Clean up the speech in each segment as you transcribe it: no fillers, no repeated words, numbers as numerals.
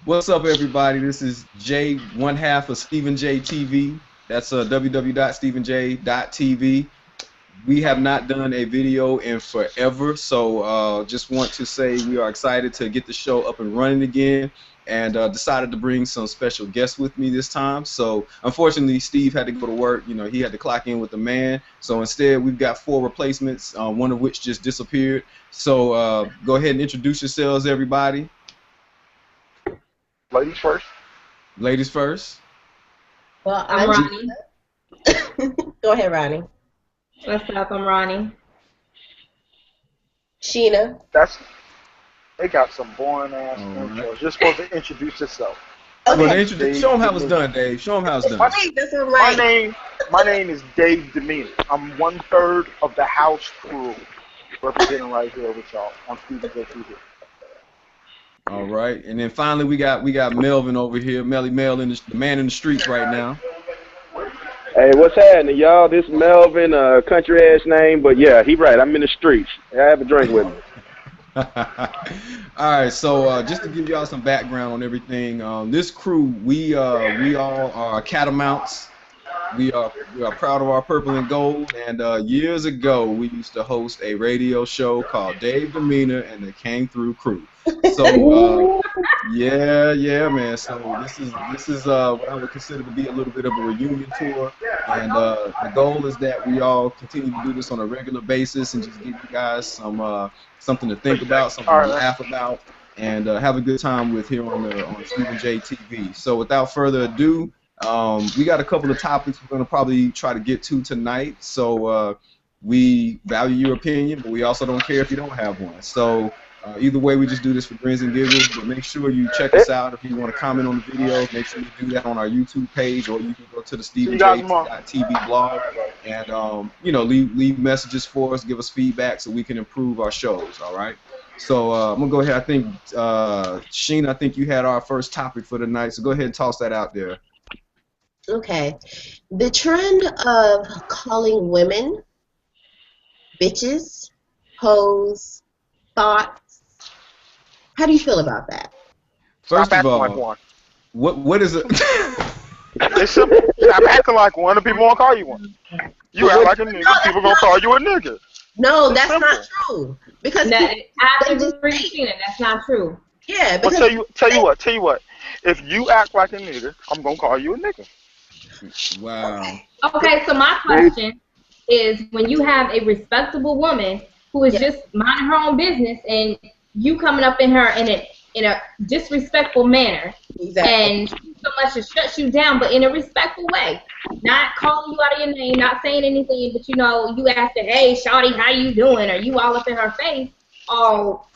What's up, everybody? This is Jay, one half of Stephen J TV. That's www.stephenj.tv. We have not done a video in forever, so just want to say we are excited to get the show up and running again, and decided to bring some special guests with me this time. So unfortunately, Steve had to go to work. You know, he had to clock in with the man. So instead, we've got 4 replacements, one of which just disappeared. So go ahead and introduce yourselves, everybody. Ladies first. Ladies first. Well, I'm Ronnie. Go ahead, Ronnie. What's up? I'm Ronnie. Sheena. They got some boring ass intros. You're supposed to introduce yourself. Okay. Well, show them how it's done, Dave. Show them how it's done. My name is Dave Demeanor. I'm 1/3 of the house crew representing right here with y'all on Stephen J TV. All right, and then finally we got Melvin over here, Melly Mel, the man in the streets right now. Hey, what's happening, y'all? This is Melvin, country ass name, but yeah, he right. I'm in the streets. I have a drink with me. All right, so just to give y'all some background on everything, this crew, we all are catamounts. We are proud of our purple and gold, and years ago we used to host a radio show called Dave Demeanor and the Came Through Crew. So yeah, man. So this is what I would consider to be a little bit of a reunion tour, and the goal is that we all continue to do this on a regular basis and just give you guys some something to think about, something to laugh about, and have a good time with here on Stephen J TV. So without further ado, we got a couple of topics we're going to probably try to get to tonight. So we value your opinion, but we also don't care if you don't have one. So either way, we just do this for grins and giggles. But make sure you check us out if you want to comment on the video. Make sure you do that on our YouTube page, or you can go to the StephenJ.TV blog and leave messages for us, give us feedback so we can improve our shows. All right. So I'm gonna go ahead. I think Sheena, I think you had our first topic for tonight. So go ahead and toss that out there. Okay. The trend of calling women bitches, hoes, thoughts. How do you feel about that? First of all, what is it? It's simple. Stop acting like one, and people won't call you one. You act like a nigga, people gonna call you a nigga. No, that's not true. Because that's not true. Yeah, because tell you what. If you act like a nigga, I'm gonna call you a nigga. Wow. Okay, so my question is, when you have a respectable woman who is just minding her own business, and you coming up in her in a disrespectful manner, and so much as shuts you down, but in a respectful way, not calling you out of your name, not saying anything, but you asking, hey, shawty, how you doing? Are you all up in her face, all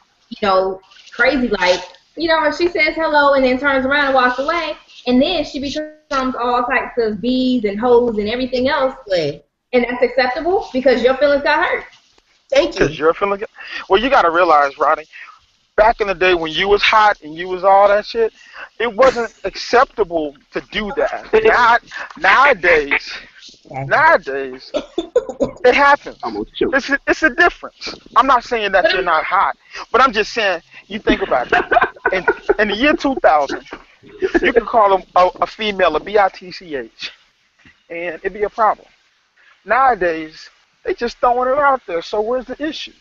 crazy like, and she says hello and then turns around and walks away, and then she becomes all types of bees and hoes and everything else, and that's acceptable because your feelings got hurt. Thank you. Because your feelings. Well, you got to realize, Rodney, back in the day when you was hot and you was all that shit, it wasn't acceptable to do that. Nowadays, it happens. It's a difference. I'm not saying that you're not hot, but I'm just saying, you think about it. In the year 2000, you could call a female a bitch, and it'd be a problem. Nowadays, they just throwing it out there. So where's the issue?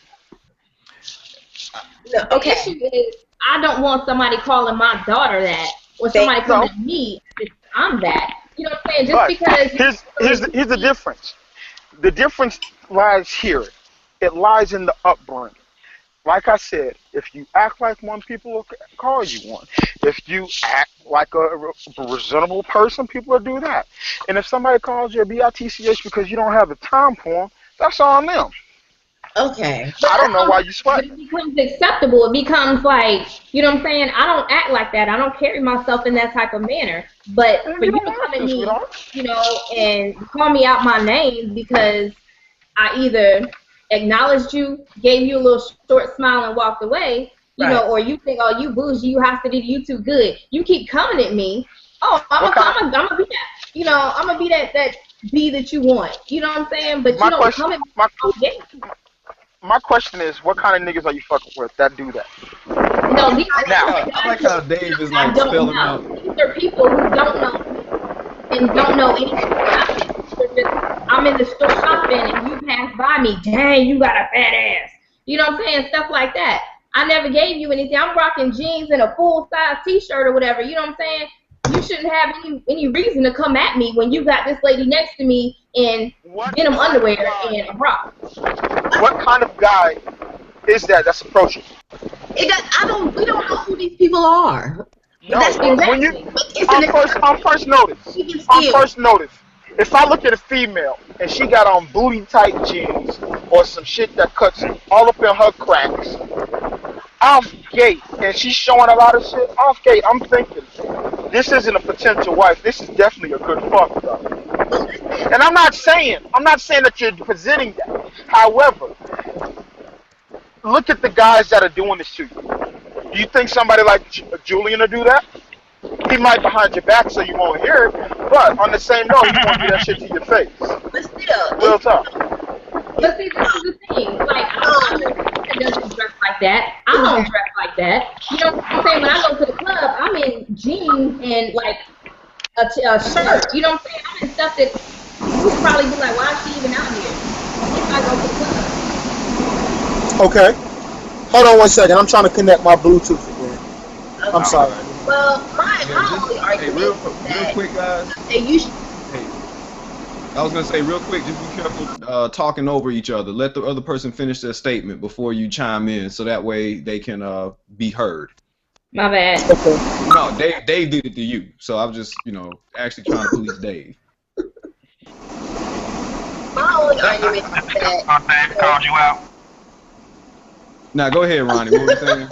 No, okay. The issue is, I don't want somebody calling my daughter that, or somebody calling me I'm that. You know what I'm saying? Just because. Here's the difference. The difference lies here. It lies in the upbringing. Like I said, if you act like one, people will call you one. If you act like a reasonable person, people will do that. And if somebody calls you a bitch because you don't have the time for them, that's on them. Okay. But I don't know why you sweat. It becomes acceptable. It becomes like, you know what I'm saying? I don't act like that. I don't carry myself in that type of manner. But for you to come at me, and call me out my name because I either acknowledged you, gave you a little short smile and walked away, or you think, oh, you bougie, you hosted, you too good. You keep coming at me. Oh, I'm gonna be that. I'm gonna be that bee that you want. You know what I'm saying? But you don't come at me. my question is, what kind of niggas are you fucking with that do that? No, these I like how Dave is like spelling out. These are people who don't know me and don't know anything about me. I'm in the store shopping and you pass by me, dang, you got a fat ass. You know what I'm saying? Stuff like that. I never gave you anything. I'm rocking jeans and a full-size t-shirt or whatever. You know what I'm saying? You shouldn't have any reason to come at me when you got this lady next to me in denim underwear and a bra. What kind of guy is that that's approaching? We don't know who these people are. No, That's when you on first notice, if I look at a female and she got on booty tight jeans or some shit that cuts all up in her cracks, off gate, and she's showing a lot of shit off gate, I'm thinking, this isn't a potential wife. This is definitely a good fuck, though. And I'm not saying that you're presenting that. However, look at the guys that are doing this to you. Do you think somebody like Julian will do that? He might behind your back so you won't hear it, but on the same note, he won't do that shit to your face. But still, real talk. But see, this is the thing. Like, I'm the one that doesn't dress like that. I don't dress like that. You know what I'm saying? When I go to the club, I'm in jeans and like a shirt. You know what I'm saying? I'm in stuff that you would probably be like, why is she even out here? If I go to the club. Okay. Hold on one second. I'm trying to connect my Bluetooth again. Okay. I'm sorry. Well, my only argument real is that quick, guys. you should. Hey, I was gonna say real quick, just be careful talking over each other. Let the other person finish their statement before you chime in, so that way they can be heard. My bad. Okay. No, Dave did it to you, so I'm just actually trying to police Dave. My only argument is that. Dave called you out. Now go ahead, Ronnie. What were you saying?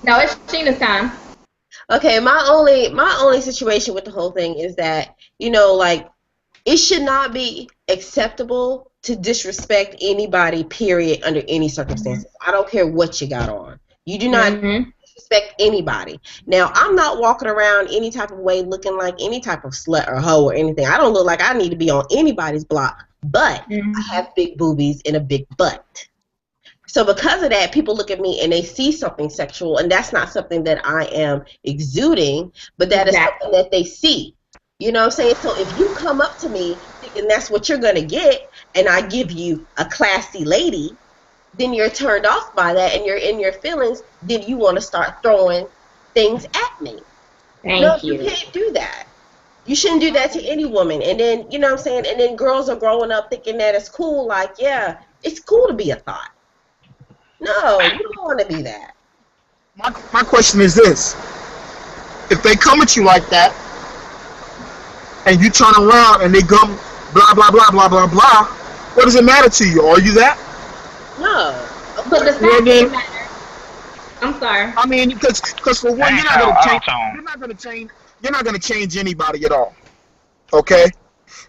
No, it's Sheena's time. Okay, my only situation with the whole thing is that, like, it should not be acceptable to disrespect anybody, period, under any circumstances. I don't care what you got on. You do not disrespect anybody. Now, I'm not walking around any type of way looking like any type of slut or hoe or anything. I don't look like I need to be on anybody's block, but I have big boobies and a big butt. So because of that, people look at me and they see something sexual, and that's not something that I am exuding, but that is something that they see. You know what I'm saying? So if you come up to me thinking that's what you're going to get, and I give you a classy lady, then you're turned off by that and you're in your feelings, then you want to start throwing things at me. Thank you. You can't do that. You shouldn't do that to any woman. And then, you know what I'm saying? And then girls are growing up thinking that it's cool, like, yeah, it's cool to be a thought. No, you don't want to be that. My question is this. If they come at you like that, and you turn around and they go blah, blah, blah, blah, blah, blah, what does it matter to you? Are you that? No. But the fact doesn't matter. I'm sorry. I mean, because for one, you're not going to change anybody at all. Okay?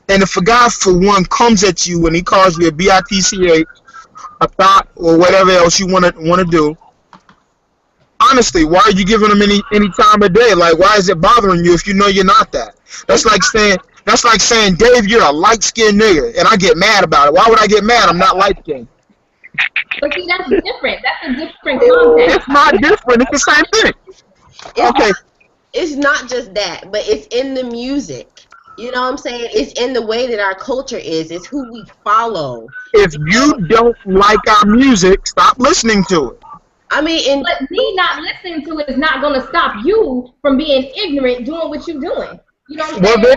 And if a guy, for one, comes at you and he calls you a bitch, a thought, or whatever else you want to do, honestly, why are you giving him any time of day? Like, why is it bothering you if you know you're not that? That's like saying, Dave, you're a light-skinned nigga, and I get mad about it. Why would I get mad? I'm not light-skinned. But see, that's different. That's a different context. It's not different. It's the same thing. Okay. It's not just that, but it's in the music. You know what I'm saying? It's in the way that our culture is. It's who we follow. If you don't like our music, stop listening to it. I mean, but me not listening to it is not going to stop you from being ignorant doing what you're doing. You know what I'm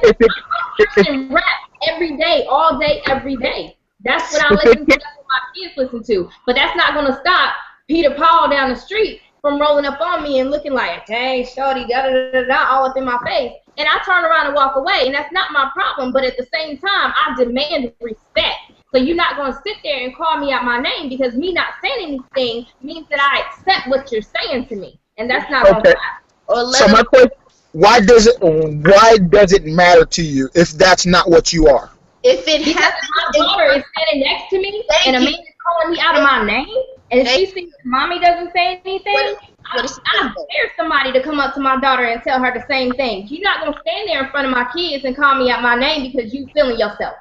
saying? I'm rap every day, all day, every day. That's what I listen to. That's what my kids listen to. But that's not going to stop Peter Paul down the street from rolling up on me and looking like, dang, shorty, da-da-da-da-da, all up in my face. And I turn around and walk away, and that's not my problem. But at the same time, I demand respect. So you're not going to sit there and call me out my name, because me not saying anything means that I accept what you're saying to me. And that's not going to happen. So my question, why does it matter to you if that's not what you are? If it because my daughter is sitting next to me, and a man is calling me out of my name, and she sees mommy doesn't say anything, I dare somebody to come up to my daughter and tell her the same thing. You're not going to stand there in front of my kids and call me out my name because you feeling yourself.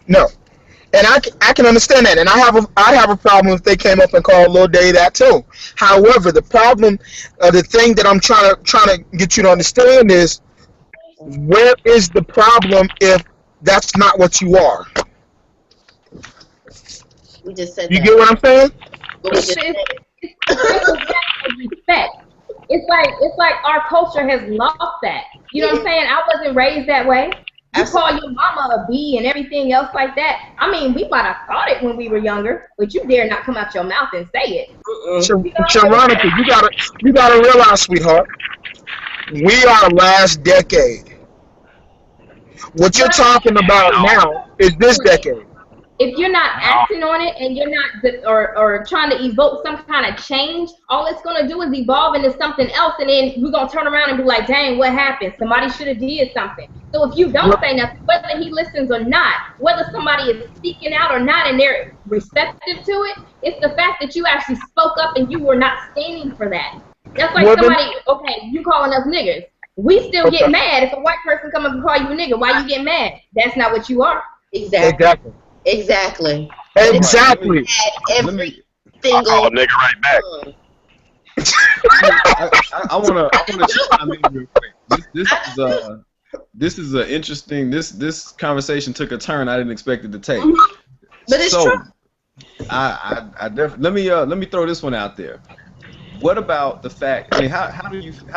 No. And I can understand that, and I have a problem if they came up and called Lil Day that too. However, the problem, the thing that I'm trying to get you to understand is, where is the problem if that's not what you are? We just said You that. get what I'm saying? But we just said respect. It's like our culture has lost that. You know what I'm saying? I wasn't raised that way. You call your mama a B and everything else like that. I mean, we might have thought it when we were younger, but you dare not come out your mouth and say it. Sharonica, you gotta realize, sweetheart, we are last decade. What you're talking about now is this decade. If you're not acting on it and you're not or trying to evoke some kind of change, all it's going to do is evolve into something else, and then we're going to turn around and be like, dang, what happened? Somebody should have did something. So if you don't say nothing, whether he listens or not, whether somebody is speaking out or not and they're receptive to it, it's the fact that you actually spoke up and you were not standing for that. That's like somebody, okay, you calling us niggers. We still get mad if a white person come up and call you a nigger. Why you get mad? That's not what you are. Exactly. Exactly. Every I'll call a nigga right back. I wanna chime in real quick. This is an interesting. This conversation took a turn I didn't expect it to take. But it's true. I definitely let me throw this one out there. What about the fact? I mean, how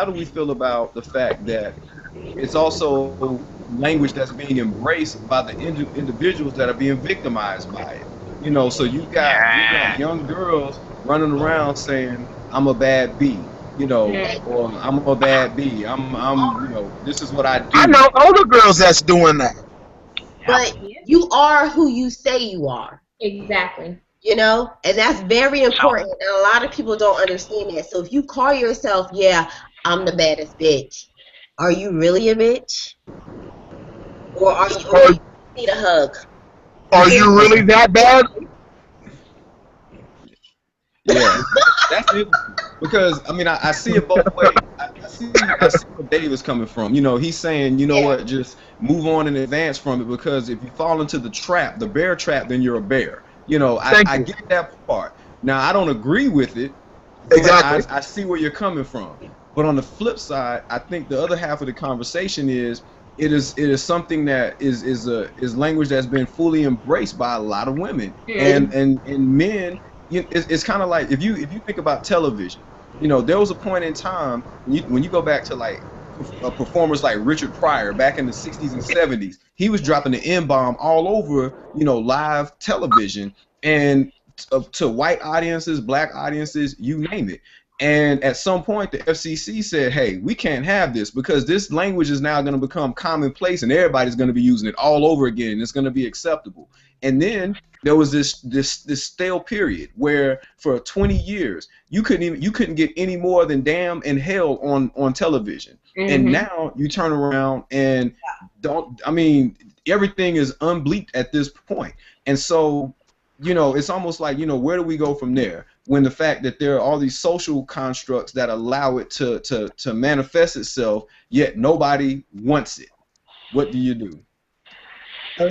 do we feel about the fact that it's also language that's being embraced by the individuals that are being victimized by it? You know, so you got young girls running around saying, "I'm a bad B," you know, or "I'm a bad B. I'm you know, this is what I do." I know older girls that's doing that. But you are who you say you are. Exactly. You know, and that's very important, and a lot of people don't understand that. So if you call yourself, yeah, I'm the baddest bitch, are you really a bitch? Or are you need a hug? Are you really that bad? Yeah, that's it. Because I mean, I see it both ways. I see where Dave is coming from. You know, he's saying, you know what, just move on and advance from it, because if you fall into the trap, the bear trap, then you're a bear. You know, I get that part. Now, I don't agree with it. Exactly. I see where you're coming from. But on the flip side, I think the other half of the conversation is it is something that is language that's been fully embraced by a lot of women and men. You know, it's kind of like if you think about television. You know, there was a point in time when you go back to like performers like Richard Pryor back in the 60s and 70s, he was dropping the N-bomb all over, you know, live television, and to white audiences, black audiences, you name it. And at some point, the FCC said, hey, we can't have this, because this language is now going to become commonplace and everybody's going to be using it all over again, and it's going to be acceptable. And then there was this stale period where for 20 years you couldn't get any more than damn and hell on television. And now you turn around and everything is unbleeped at this point. And so, you know, it's almost like, you know, where do we go from there when the fact that there are all these social constructs that allow it to manifest itself, yet nobody wants it? What do you do?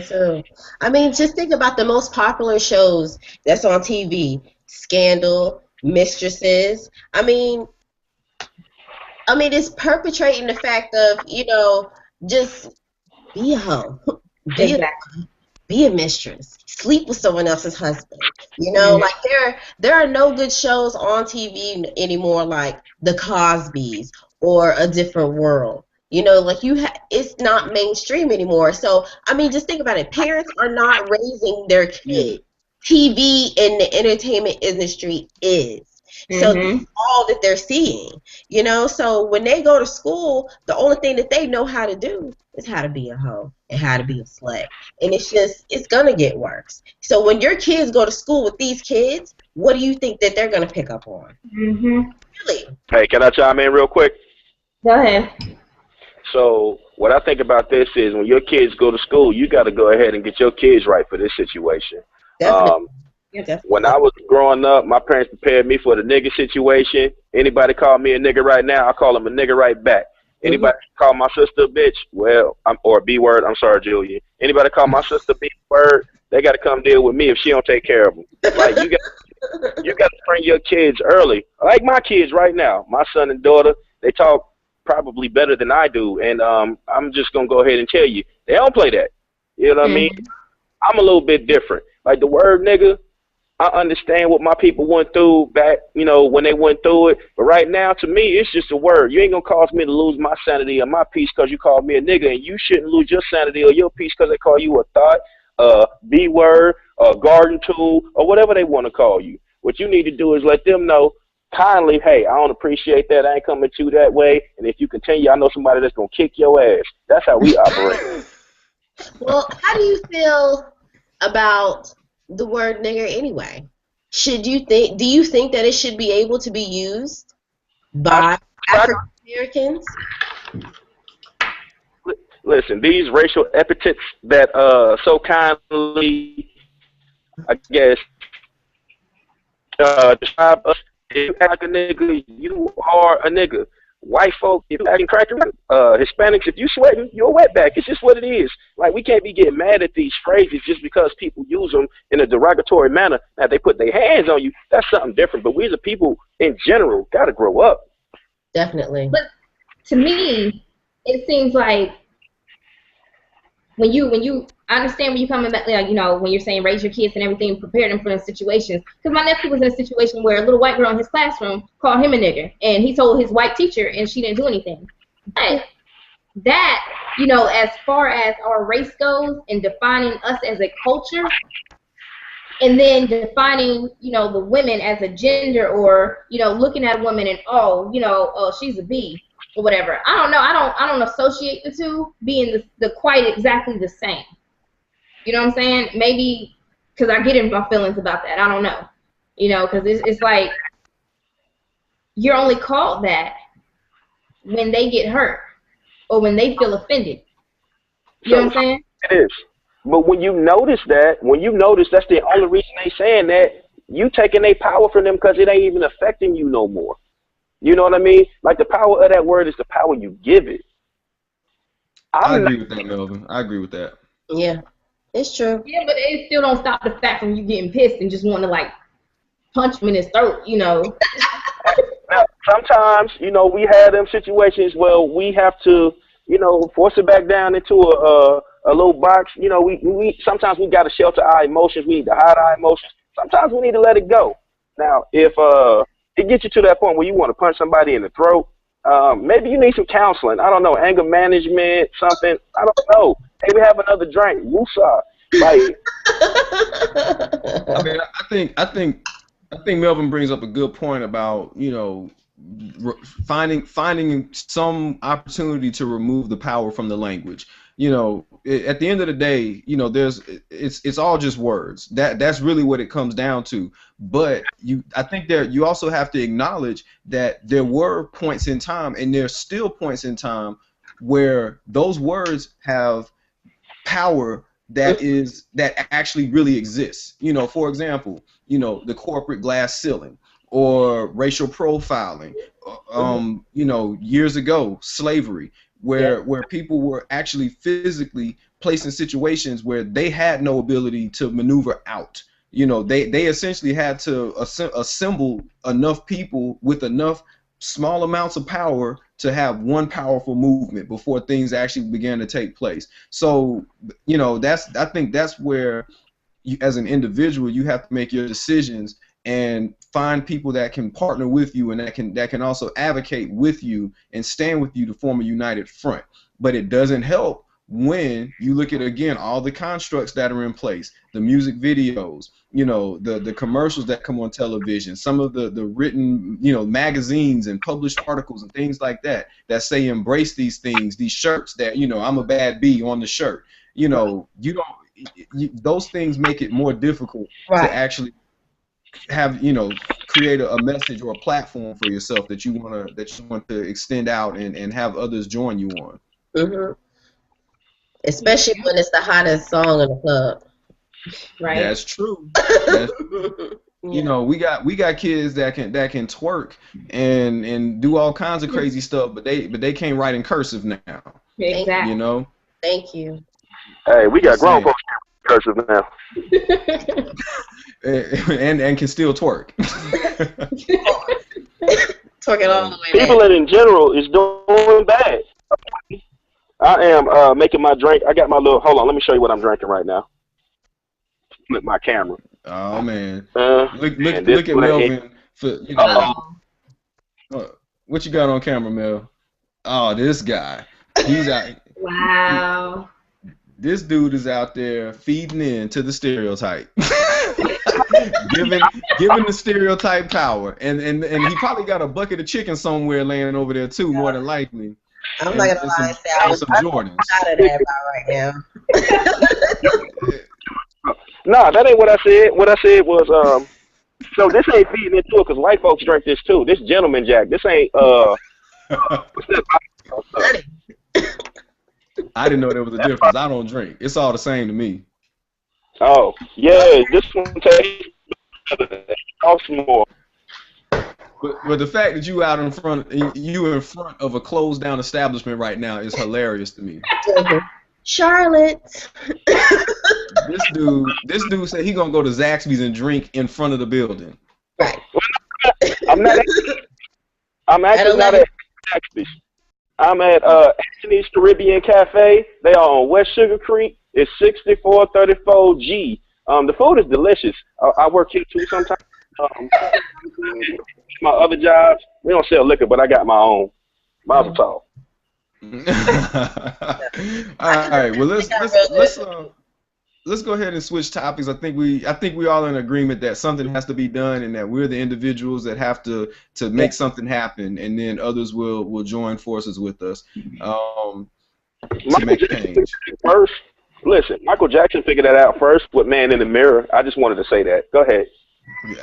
So, I mean, just think about the most popular shows that's on TV: Scandal, Mistresses. I mean, it's perpetrating the fact of, you know, just be a hoe, be a mistress, sleep with someone else's husband. You know, like there are no good shows on TV anymore, like The Cosbys or A Different World. You know, like it's not mainstream anymore. So, I mean, just think about it. Parents are not raising their kids. TV in the entertainment industry is. So this is all that they're seeing, you know. So when they go to school, the only thing that they know how to do is how to be a hoe and how to be a slut. And it's going to get worse. So when your kids go to school with these kids, what do you think that they're going to pick up on? Really? Hey, can I chime in real quick? Go ahead. So what I think about this is when your kids go to school, you got to go ahead and get your kids right for this situation. Definitely. When I was growing up, my parents prepared me for the nigga situation. Anybody call me a nigga right now, I call them a nigga right back. Anybody call my sister a bitch, or a B word, I'm sorry, Julian. Anybody call my sister B word, they got to come deal with me if she don't take care of them. Like, you got to train your kids early. Like my kids right now, my son and daughter, they talk probably better than I do, and I'm just gonna go ahead and tell you, they don't play that. You know what I mean? I'm a little bit different. Like the word nigga, I understand what my people went through back, you know, when they went through it. But right now, to me, it's just a word. You ain't going to cause me to lose my sanity or my peace because you called me a nigga. And you shouldn't lose your sanity or your peace because they call you a thought, a B-word, a garden tool, or whatever they want to call you. What you need to do is let them know kindly, hey, I don't appreciate that. I ain't coming to you that way. And if you continue, I know somebody that's going to kick your ass. That's how we operate. Well, how do you feel about the word nigger anyway? Do you think that it should be able to be used by African Americans? Listen, these racial epithets that so kindly, I guess, describe us. If you act like a nigga, you are a nigga. White folk, if you acting cracker, Hispanics, if you sweating, you're a wetback. It's just what it is. Like, we can't be getting mad at these phrases just because people use them in a derogatory manner. Now, if they put their hands on you, that's something different. But we as a people, in general, got to grow up. Definitely. But to me, it seems like when you I understand when you come back, like, you know, when you're saying raise your kids and everything, prepare them for the situations. Because my nephew was in a situation where a little white girl in his classroom called him a nigger, and he told his white teacher, and she didn't do anything. But that, you know, as far as our race goes and defining us as a culture, and then defining, you know, the women as a gender, or, you know, looking at a woman and, oh, you know, oh, she's a B or whatever. I don't know. I don't associate the two being the quite exactly the same. You know what I'm saying? Maybe because I get in my feelings about that. I don't know. You know, because it's like you're only called that when they get hurt or when they feel offended. You know what I'm saying? It is. But when you notice that's the only reason they saying that, you taking their power from them because it ain't even affecting you no more. You know what I mean? Like, the power of that word is the power you give it. I agree with that, Melvin. I agree with that. Yeah. It's true. Yeah, but it still don't stop the fact from you getting pissed and just want to, like, punch him in his throat, you know. Now, sometimes, you know, we have them situations where we have to, you know, force it back down into a little box. You know, we sometimes we got to shelter our emotions. We need to hide our emotions. Sometimes we need to let it go. Now, if it gets you to that point where you want to punch somebody in the throat, maybe you need some counseling. I don't know, anger management, something. I don't know. Maybe have another drink. Woosah. Like, I mean, I think Melvin brings up a good point about, you know, finding some opportunity to remove the power from the language. You know, at the end of the day, you know, it's all just words. That's really what it comes down to. But I think you also have to acknowledge that there were points in time, and there's still points in time where those words have power that actually really exists. You know, for example, you know, the corporate glass ceiling or racial profiling. You know, years ago, slavery, where people were actually physically placed in situations where they had no ability to maneuver out. You know, they essentially had to assemble enough people with enough small amounts of power to have one powerful movement before things actually began to take place. So, you know, I think that's where you, as an individual, you have to make your decisions and find people that can partner with you and that can also advocate with you and stand with you to form a united front. But it doesn't help when you look at, again, all the constructs that are in place, the music videos, you know, the commercials that come on television, some of the written, you know, magazines and published articles and things like that say embrace these things, these shirts that, you know, I'm a bad bee on the shirt. You know, those things make it more difficult to actually have, you know, create a message or a platform for yourself that you want to extend out and have others join you on. Mm-hmm. Especially when it's the hottest song in the club. Right. That's true. You know, we got kids that can twerk and do all kinds of crazy stuff, but they can't write in cursive now. Exactly. You know. Thank you. Hey, we got grown folks cursive now. and can still twerk. Twerking all the way People back. in general is doing bad. I am making my drink. I got my little. Hold on, let me show you what I'm drinking right now. With my camera. Oh man, look look at Melvin. For, you know, what you got on camera, Mel? Oh, this guy. He's out. Wow. This dude is out there feeding into the stereotype, giving the stereotype power, and he probably got a bucket of chicken somewhere laying over there too, more than likely. I'm not gonna lie and say I was some Jordans. out of that right now. Nah, that ain't what I said. What I said was so this ain't feeding into it because white folks drink this too. This gentleman Jack. This ain't what's that? I didn't know there was a difference. I don't drink. It's all the same to me. Oh yeah, this one tastes costs more. But the fact that you out in front of a closed down establishment right now is hilarious to me. Charlotte. This dude said he gonna go to Zaxby's and drink in front of the building. Right. I'm actually not at Zaxby's. I'm at Anthony's Caribbean Cafe. They are on West Sugar Creek. It's 6434G. The food is delicious. I work here too sometimes. My other jobs, we don't sell liquor, but I got my own. Mazel tov. All right. Well, let's go ahead and switch topics. I think we all in agreement that something has to be done, and that we're the individuals that have to make something happen, and then others will join forces with us to make change. First, listen, Michael Jackson figured that out first with "Man in the Mirror." I just wanted to say that. Go ahead. Yeah.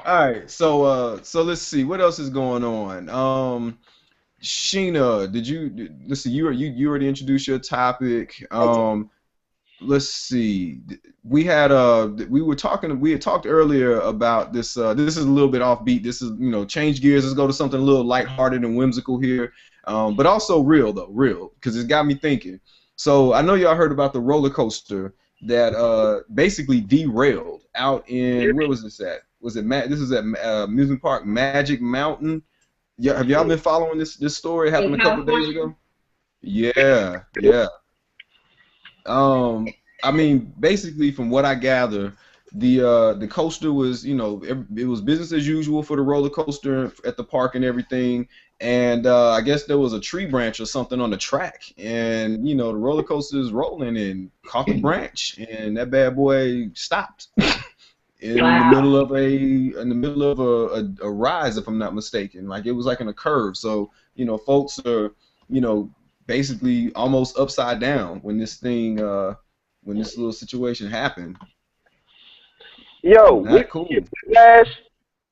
All right. So let's see what else is going on. Sheena, let's see, you already introduced your topic. Let's see. We had talked earlier about this. This is a little bit offbeat. This is, change gears. Let's go to something a little lighthearted and whimsical here, but also real because it's got me thinking. So I know y'all heard about the roller coaster that basically derailed out in, where was this at? Was it this is at amusement park Magic Mountain? Yeah, have y'all been following this story? It happened a couple of days ago. Yeah. I mean, basically, from what I gather, the coaster was, it was business as usual for the roller coaster at the park and everything. And I guess there was a tree branch or something on the track, and the roller coaster is rolling and caught the branch, and that bad boy stopped. In the middle of a rise, if I'm not mistaken. Like, it was like in a curve. So, folks are, basically almost upside down when this little situation happened. Yo, not cool. Whiplash,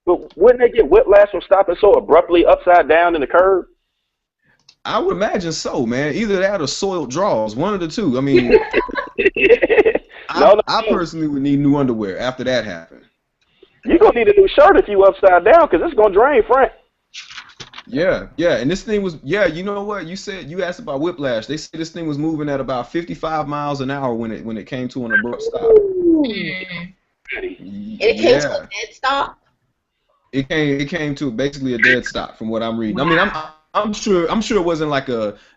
but wouldn't they get whiplash from stopping so abruptly upside down in the curve? I would imagine so, man. Either that or soiled drawers. One of the two. I mean, I personally would need new underwear after that happened. You're going to need a new shirt if you upside down, because it's going to drain, Frank. Yeah, and this thing was, you know what? You asked about whiplash. They said this thing was moving at about 55 miles an hour when it came to an abrupt stop. And it came to a dead stop? It came to basically a dead stop from what I'm reading. Wow. I mean, I'm sure it wasn't like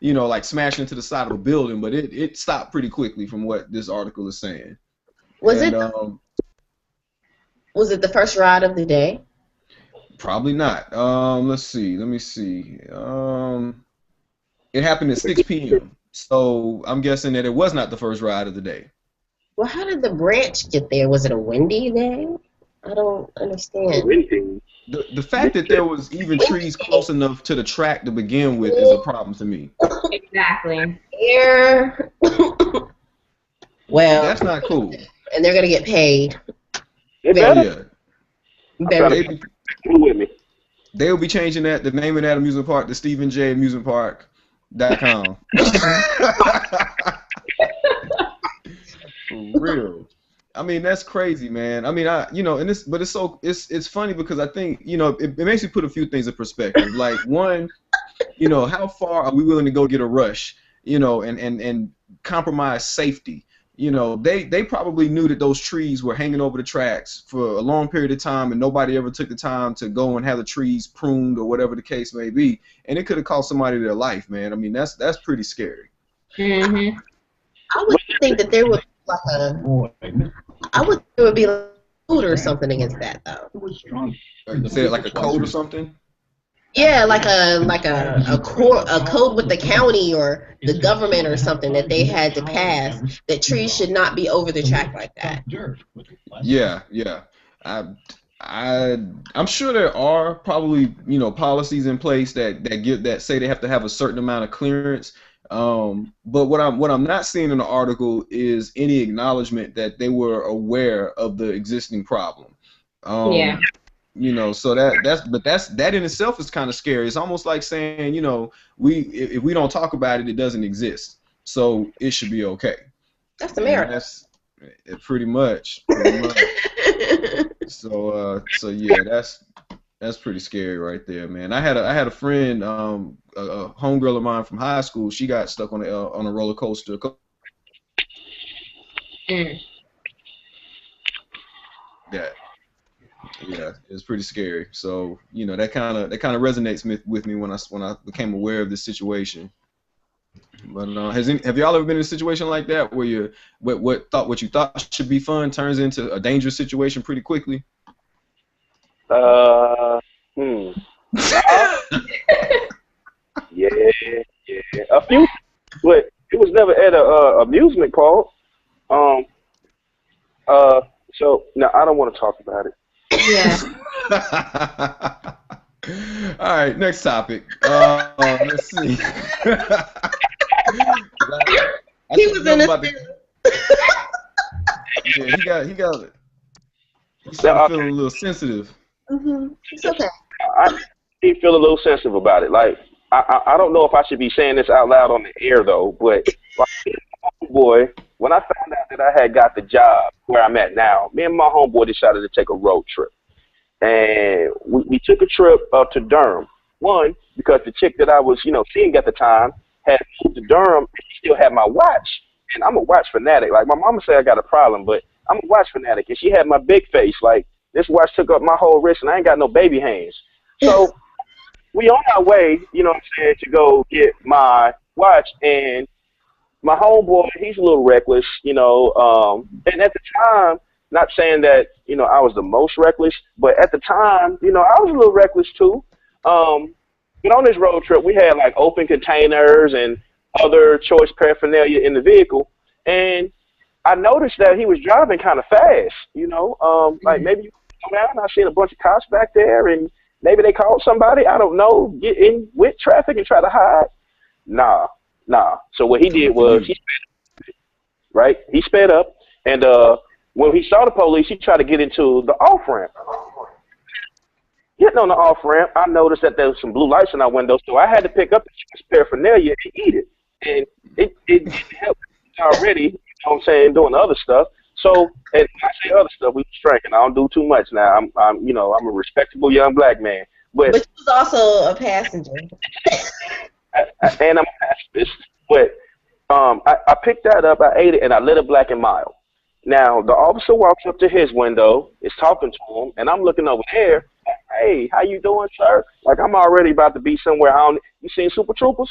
like smashing into the side of a building, but it stopped pretty quickly from what this article is saying. Was it the first ride of the day? Probably not. Let me see. It happened at 6 p.m. So I'm guessing that it was not the first ride of the day. Well, how did the branch get there? Was it a windy day? I don't understand. The fact that there was even trees close enough to the track to begin with is a problem to me. Exactly. Here. Well, that's not cool. And they're gonna get paid. Yeah. They'll be changing the name of that amusement park to Stephen J. AmusementPark.com. For real. I mean, that's crazy, man. I mean, but it's funny because I think, it makes you put a few things in perspective. Like, one, how far are we willing to go get a rush, and compromise safety. You know, they probably knew that those trees were hanging over the tracks for a long period of time, and nobody ever took the time to go and have the trees pruned or whatever the case may be, and it could have cost somebody their life, man. I mean, that's pretty scary. Mm-hmm. I would think that there would be like a code or something against that, though. You said like a code or something? Yeah, like a code with the county or the government or something that they had to pass that trees should not be over the track like that. Yeah. I'm sure there are probably, you know, policies in place that say they have to have a certain amount of clearance. But what I'm not seeing in the article is any acknowledgement that they were aware of the existing problem. Yeah. You know, so that in itself is kind of scary. It's almost like saying, you know, if we don't talk about it, it doesn't exist. So it should be okay. That's America. That's pretty much. So yeah, that's pretty scary right there, man. I had a friend, a homegirl of mine from high school. She got stuck on a roller coaster. Yeah, it's pretty scary. So, you know, that kind of resonates with me when I became aware of this situation. But have y'all ever been in a situation like that where what you thought should be fun turns into a dangerous situation pretty quickly? Yeah, a few, but it was never at a amusement park. So no, I don't want to talk about it. Yeah. All right, next topic. Let's see. He was in a Yeah, he got it. He's feeling a little sensitive. Mm-hmm. It's okay. I feel a little sensitive about it. Like I don't know if I should be saying this out loud on the air though, but boy, when I found out that I had got the job where I'm at now, me and my homeboy decided to take a road trip. And we took a trip up to Durham. One, because the chick that I was, you know, seeing at the time had moved to Durham and she still had my watch. And I'm a watch fanatic. Like, my mama said I got a problem, but I'm a watch fanatic. And she had my big face. Like, this watch took up my whole wrist and I ain't got no baby hands. So we on our way, you know what I'm saying, to go get my watch. And my homeboy, he's a little reckless, you know, and at the time, not saying that, you know, I was the most reckless, but at the time, you know, I was a little reckless too. But on this road trip, we had like open containers and other choice paraphernalia in the vehicle. And I noticed that he was driving kind of fast, you know, like maybe around, I seen a bunch of cops back there and maybe they called somebody, I don't know, get in with traffic and try to hide. Nah. So what he did was he sped up, right? He sped up, and when he saw the police, he tried to get into the off-ramp. Getting on the off-ramp, I noticed that there was some blue lights in our window, so I had to pick up the paraphernalia and eat it. And it didn't help already, you know what I'm saying, doing the other stuff. So, and when I say other stuff, we was drinking. I don't do too much now. I'm you know, I'm a respectable young black man. But you was also a passenger. And I'm a pacifist, but I picked that up, I ate it, and I lit a Black and Mild. Now, the officer walks up to his window, is talking to him, and I'm looking over there, like, hey, how you doing, sir? Like, I'm already about to be somewhere. You seen Super Troopers?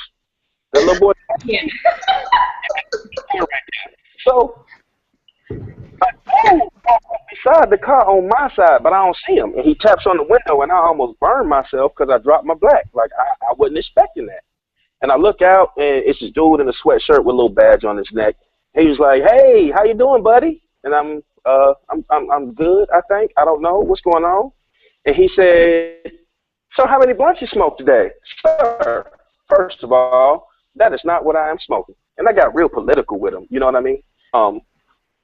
The little boy? Yeah. So, I go beside the car on my side, but I don't see him. And he taps on the window, and I almost burned myself because I dropped my black. Like, I wasn't expecting that. And I look out, and it's this dude in a sweatshirt with a little badge on his neck. He was like, "Hey, how you doing, buddy?" And I'm good, I think. I don't know what's going on. And he said, "So how many blunts you smoked today?" Sir, first of all, that is not what I am smoking. And I got real political with him. You know what I mean?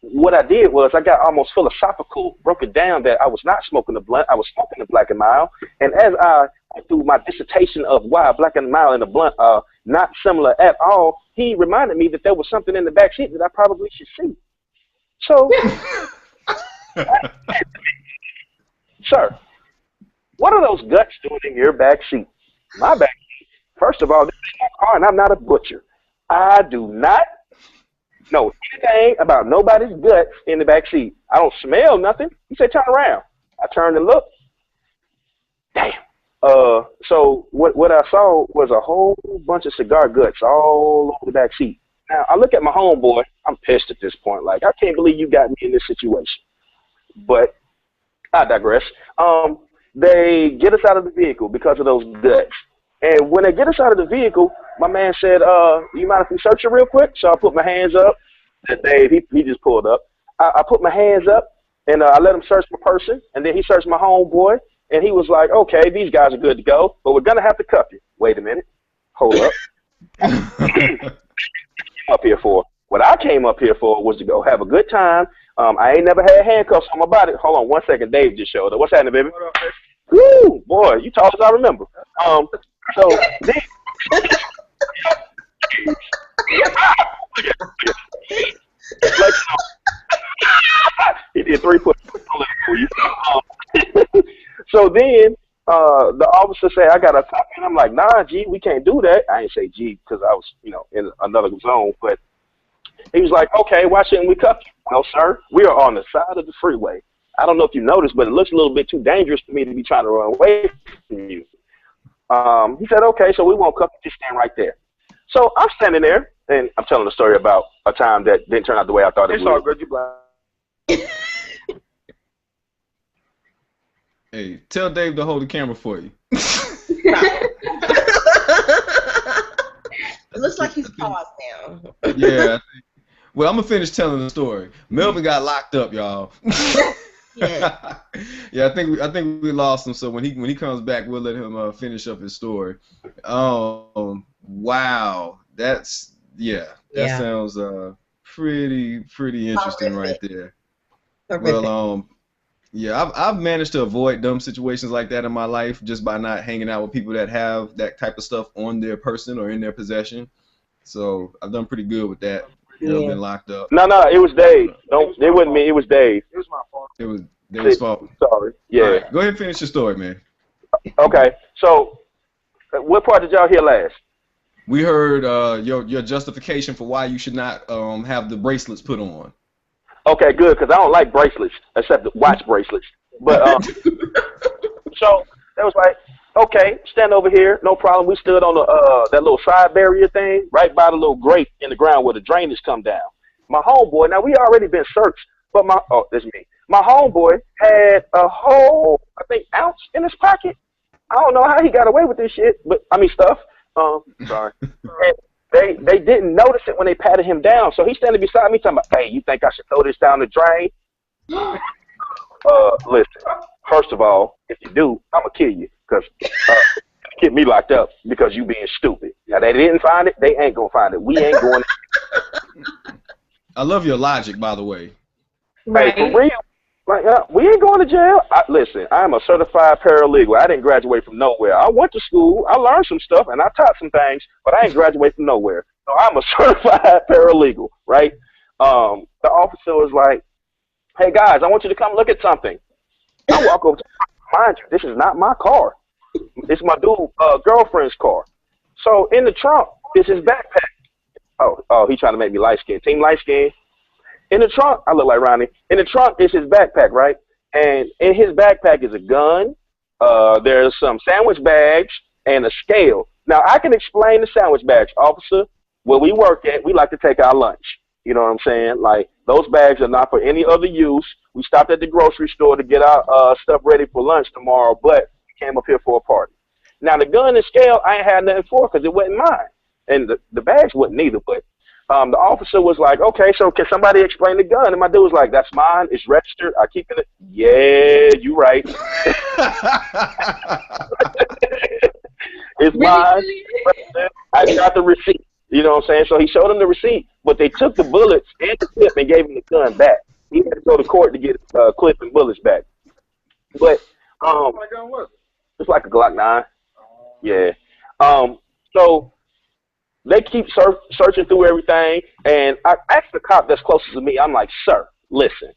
What I did was I got almost philosophical, broke it down that I was not smoking the blunt. I was smoking the Black and Mild. And as I went through my dissertation of why Black and Mild and the blunt are not similar at all, he reminded me that there was something in the back seat that I probably should see. So, sir, what are those guts doing in your back seat? My back seat. First of all, this is my car, and I'm not a butcher. I do not know anything about nobody's guts in the back seat. I don't smell nothing. He said, turn around. I turned and looked. Damn. So what I saw was a whole bunch of cigar guts all over the back seat. Now, I look at my homeboy. I'm pissed at this point. Like, I can't believe you got me in this situation. But I digress. They get us out of the vehicle because of those guts. And when they get us out of the vehicle, my man said, you mind if we search it real quick? So I put my hands up. Dave, he just pulled up. I put my hands up, and I let him search my person. And then he searched my homeboy. And he was like, okay, these guys are good to go, but we're going to have to cuff you. Wait a minute. Hold up. Up here for? What I came up here for was to go have a good time. I ain't never had handcuffs on my body. Hold on 1 second. Dave just showed up. What's happening, baby? Woo, boy, you tall as I remember. So then, he did 3 foot for you. So then the officer said, I got a copy. And I'm like, nah, G, we can't do that. I ain't say G because I was, in another zone. But he was like, okay, why shouldn't we cuff you? Well, sir, we are on the side of the freeway. I don't know if you noticed, but it looks a little bit too dangerous for me to be trying to run away from you. He said, okay, so we won't cuff you. Just stand right there. So I'm standing there, and I'm telling a story about a time that didn't turn out the way I thought it would. It's all good. You blind. Hey, tell Dave to hold the camera for you. It looks like he's paused now. Yeah. Well, I'm gonna finish telling the story. Melvin got locked up, y'all. Yeah. Yeah, I think we lost him. So when he comes back, we'll let him finish up his story. Wow, that sounds pretty interesting right there. Horrific. Well, yeah, I've managed to avoid dumb situations like that in my life just by not hanging out with people that have that type of stuff on their person or in their possession. So I've done pretty good with that. Yeah. Been locked up. No, it was Dave. It wasn't me. It was Dave. It was my fault. It was Dave's fault. Sorry. Yeah. All right, go ahead and finish your story, man. Okay. So, what part did y'all hear last? We heard your justification for why you should not have the bracelets put on. Okay, good, because I don't like bracelets, except the watch bracelets. But so they was like, okay, stand over here, no problem. We stood on the that little side barrier thing, right by the little grate in the ground where the drainage come down. My homeboy, now we already been searched, but that's me. My homeboy had a whole, I think, ounce in his pocket. I don't know how he got away with this shit, but stuff. Sorry. And they didn't notice it when they patted him down. So he's standing beside me talking about, hey, you think I should throw this down the drain? Listen, first of all, if you do, I'm going to kill you because get me locked up because you being stupid. Now, they didn't find it. They ain't going to find it. We ain't going to. I love your logic, by the way. Right. Hey, for real. Like, we ain't going to jail. Listen, I'm a certified paralegal. I didn't graduate from nowhere. I went to school. I learned some stuff, and I taught some things, but I ain't graduated from nowhere. So I'm a certified paralegal, right? The officer was like, hey, guys, I want you to come look at something. I walk over to mind you, this is not my car. It's my girlfriend's car. So in the trunk is his backpack. Oh, he's trying to make me light-skinned. Team light-skinned. In the trunk, I look like Ronnie. In the trunk is his backpack, right? And in his backpack is a gun. There's some sandwich bags and a scale. Now, I can explain the sandwich bags, officer. Where we work at, we like to take our lunch. You know what I'm saying? Like, those bags are not for any other use. We stopped at the grocery store to get our stuff ready for lunch tomorrow, but we came up here for a party. Now, the gun and scale, I ain't had nothing for because it wasn't mine. And the bags wasn't either, but the officer was like, okay, so can somebody explain the gun? And my dude was like, that's mine. It's registered. I keep it. Yeah, you right. It's mine. I got the receipt. You know what I'm saying? So he showed him the receipt, but they took the bullets and the clip and gave him the gun back. He had to go to court to get clip and bullets back. But it's like a Glock 9. Yeah. So they keep searching through everything, and I asked the cop that's closest to me, I'm like, sir, listen,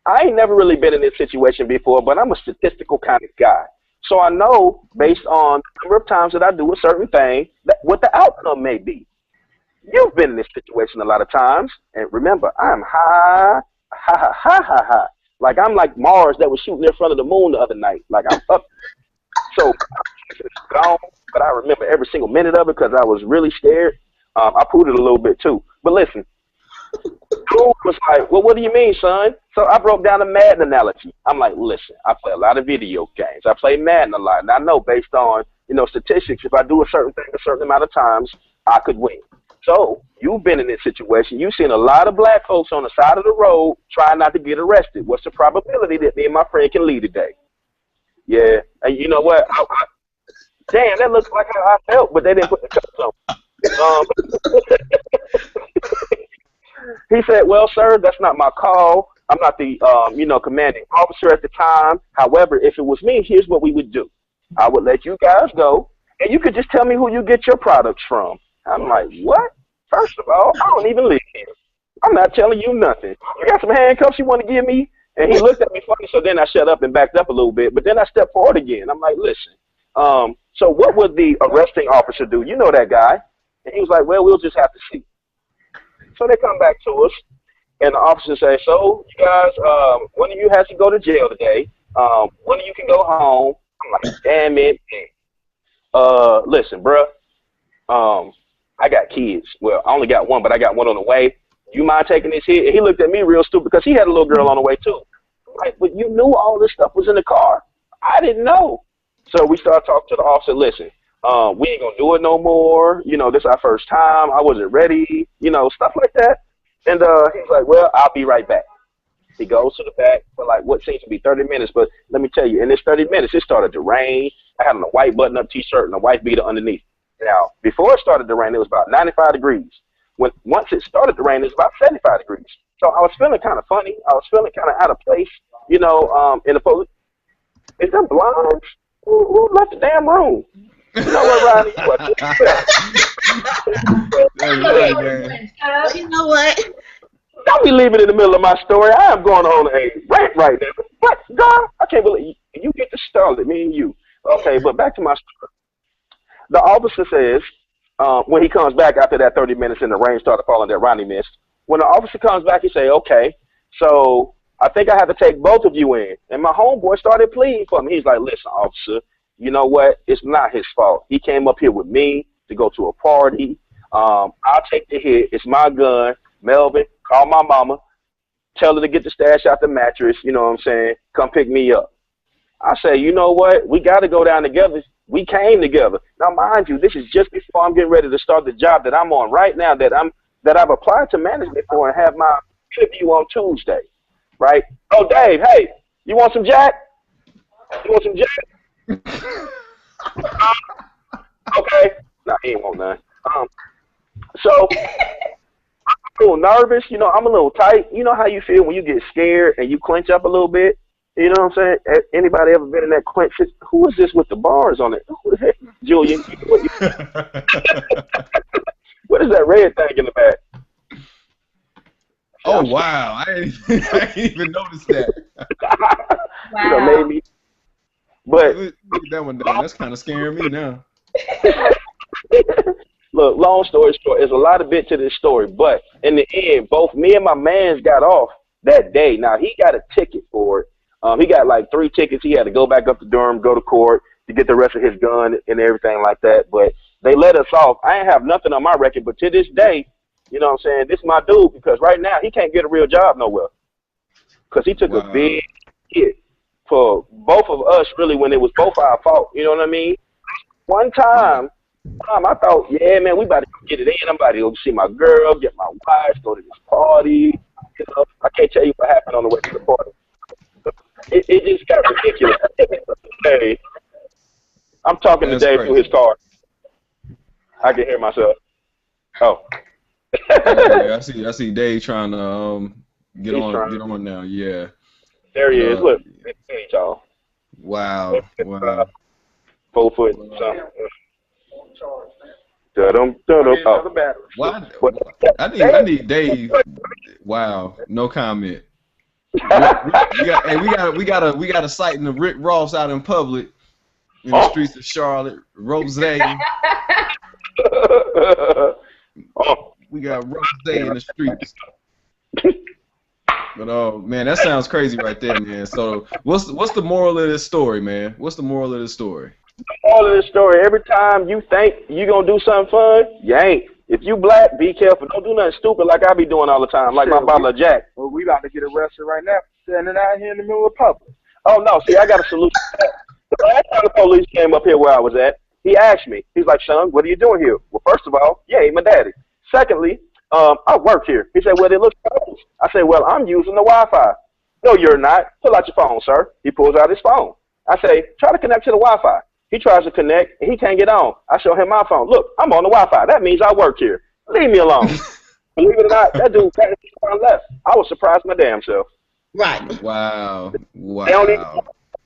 I ain't never really been in this situation before, but I'm a statistical kind of guy. So I know, based on the number of times that I do a certain thing, what the outcome may be. You've been in this situation a lot of times, and remember, I'm high, ha ha ha ha ha. Like I'm like Mars that was shooting in front of the moon the other night. Like I'm up. So it's gone, but I remember every single minute of it because I was really scared. I pooed it a little bit too. But listen, Dude was like, well, what do you mean, son? So I broke down a Madden analogy. I'm like, listen, I play a lot of video games. I play Madden a lot. And I know based on, statistics, if I do a certain thing a certain amount of times, I could win. So you've been in this situation. You've seen a lot of black folks on the side of the road trying not to get arrested. What's the probability that me and my friend can leave today? Yeah. And you know what? Damn, that looks like how I felt, but they didn't put the cups on. He said, well, sir, that's not my call. I'm not the, commanding officer at the time. However, if it was me, here's what we would do. I would let you guys go, and you could just tell me who you get your products from. I'm like, what? First of all, I don't even live here. I'm not telling you nothing. You got some handcuffs you want to give me? And he looked at me funny, so then I shut up and backed up a little bit. But then I stepped forward again. I'm like, listen, so what would the arresting officer do? You know that guy. And he was like, well, we'll just have to see. So they come back to us, and the officer says, so, you guys, one of you has to go to jail today. One of you can go home. I'm like, damn it. Listen, bruh, I got kids. Well, I only got one, but I got one on the way. You mind taking this hit? And he looked at me real stupid because he had a little girl on the way, too. I'm like, but you knew all this stuff was in the car. I didn't know. So we started talking to the officer, listen. We ain't gonna do it no more. This is our first time. I wasn't ready. Stuff like that. And he's like, well, I'll be right back. He goes to the back for like what seems to be 30 minutes. But let me tell you, in this 30 minutes, it started to rain. I had on a white button-up T-shirt and a white beater underneath. Now, before it started to rain, it was about 95 degrees. Once it started to rain, it was about 75 degrees. So I was feeling kind of funny. I was feeling kind of out of place. In the police. Is there blinds? Who left the damn room? You know what, Ronnie? You know what? Don't be leaving in the middle of my story. I am going on a rant right now. What, God? I can't believe you get to start it, me and you. Okay, but back to my story. The officer says, when he comes back after that 30 minutes and the rain started falling that Ronnie missed, when the officer comes back, he say, okay, so I think I have to take both of you in. And my homeboy started pleading for me. He's like, listen, officer, you know what? It's not his fault. He came up here with me to go to a party. I'll take the hit. It's my gun. Melvin, call my mama. Tell her to get the stash out the mattress. You know what I'm saying? Come pick me up. I say, you know what? We got to go down together. We came together. Now, mind you, this is just before I'm getting ready to start the job that I'm on right now that I've applied to management for and have my interview on Tuesday. Right? Oh, Dave, hey, you want some Jack? You want some Jack? Okay. No, he ain't want none. So I'm a little nervous. I'm a little tight. You know how you feel when you get scared and you clench up a little bit? You know what I'm saying? Anybody ever been in that clench? Who is this with the bars on it? Who is it? Julian. What is that red thing in the back? Oh, wow. I didn't even notice that. Wow. Maybe. But Look at that one down. That's kind of scaring me now. Look, long story short, there's a lot of bit to this story, but in the end, both me and my mans got off that day. Now, he got a ticket for it. He got like 3 tickets. He had to go back up to Durham, go to court to get the rest of his gun and everything like that. But they let us off. I ain't have nothing on my record, but to this day, you know what I'm saying, this is my dude because right now he can't get a real job nowhere because he took a big hit for both of us really when it was both our fault. You know what I mean? One time, I thought, yeah, man, we about to get it in. I'm about to go see my girl, get my wife, go to this party. I can't tell you what happened on the way to the party. It just got ridiculous. Hey, I'm talking to Dave through his car. I can hear myself. Oh. Yeah, I see Dave trying to get on now. Yeah. There he is. Look, y'all. Wow. 4 foot something. Oh. What? I need Dave. Wow. No comment. We got a sight in the Rick Ross out in public in the streets of Charlotte. Rose. We got rough day in the streets. But man, that sounds crazy right there, man. So what's the moral of this story, man? What's the moral of this story? The moral of this story: every time you think you gonna do something fun, you ain't. If you black, be careful. Don't do nothing stupid like I be doing all the time, like my bottle of Jack. Well, we about to get arrested right now, standing out here in the middle of public. Oh no, see, I got a solution to that. The last time the police came up here where I was at, he asked me. He's like, "Son, what are you doing here?" Well, first of all, yeah, my daddy. Secondly, I work here. He said, "Well, it looks close." I said, "Well, I'm using the Wi-Fi." "No, you're not. Pull out your phone, sir." He pulls out his phone. I say, "Try to connect to the Wi-Fi." He tries to connect, and he can't get on. I show him my phone. "Look, I'm on the Wi-Fi. That means I work here. Leave me alone." Believe it or not, that dude left. I was surprised my damn self. Right. Wow. They don't even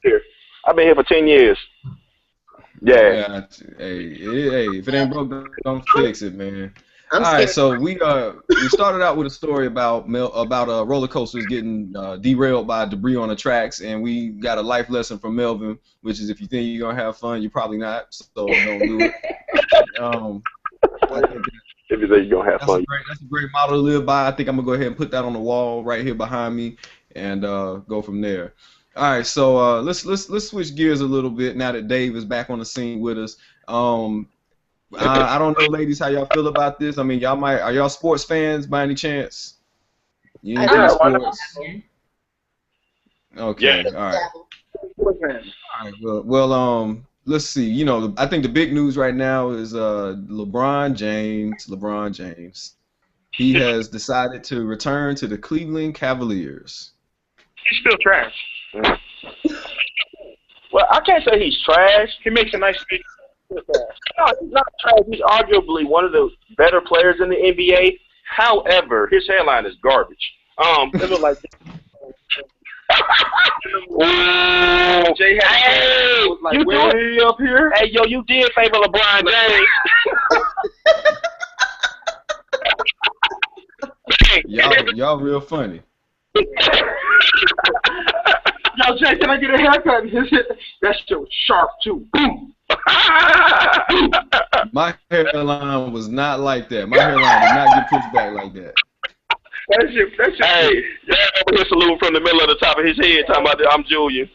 here. I've been here for 10 years. Yeah. Hey, if it ain't broke, don't fix it, man. I'm All right, scared. so we started out with a story about roller coasters getting derailed by debris on the tracks, and we got a life lesson from Melvin, which is if you think you're gonna have fun, you're probably not. So don't do it. I think If you think you're gonna have fun. that's a great model to live by. I think I'm gonna go ahead and put that on the wall right here behind me, and go from there. All right, so let's switch gears a little bit now that Dave is back on the scene with us. I don't know, ladies, how y'all feel about this. I mean, are y'all sports fans by any chance? You into Yeah, sports? Okay, Yeah. all right. Well, let's see. You know, I think the big news right now is LeBron James. He has decided to return to the Cleveland Cavaliers. He's still trash. Well, I can't say he's trash. He makes a nice speech. No, he's not trash. He's arguably one of the better players in the NBA. However, his hairline is garbage. It look like. Ooh. Jay was like you way up here. Hey, yo, you did favor LeBron James. Y'all real funny. Yo, Jay, can I get a haircut? That shit was sharp too. Boom. My hairline was not like that. My hairline did not get pushed back like that. That shit. Hey, over here saluting from the middle of the top of his head, talking about I'm Julian.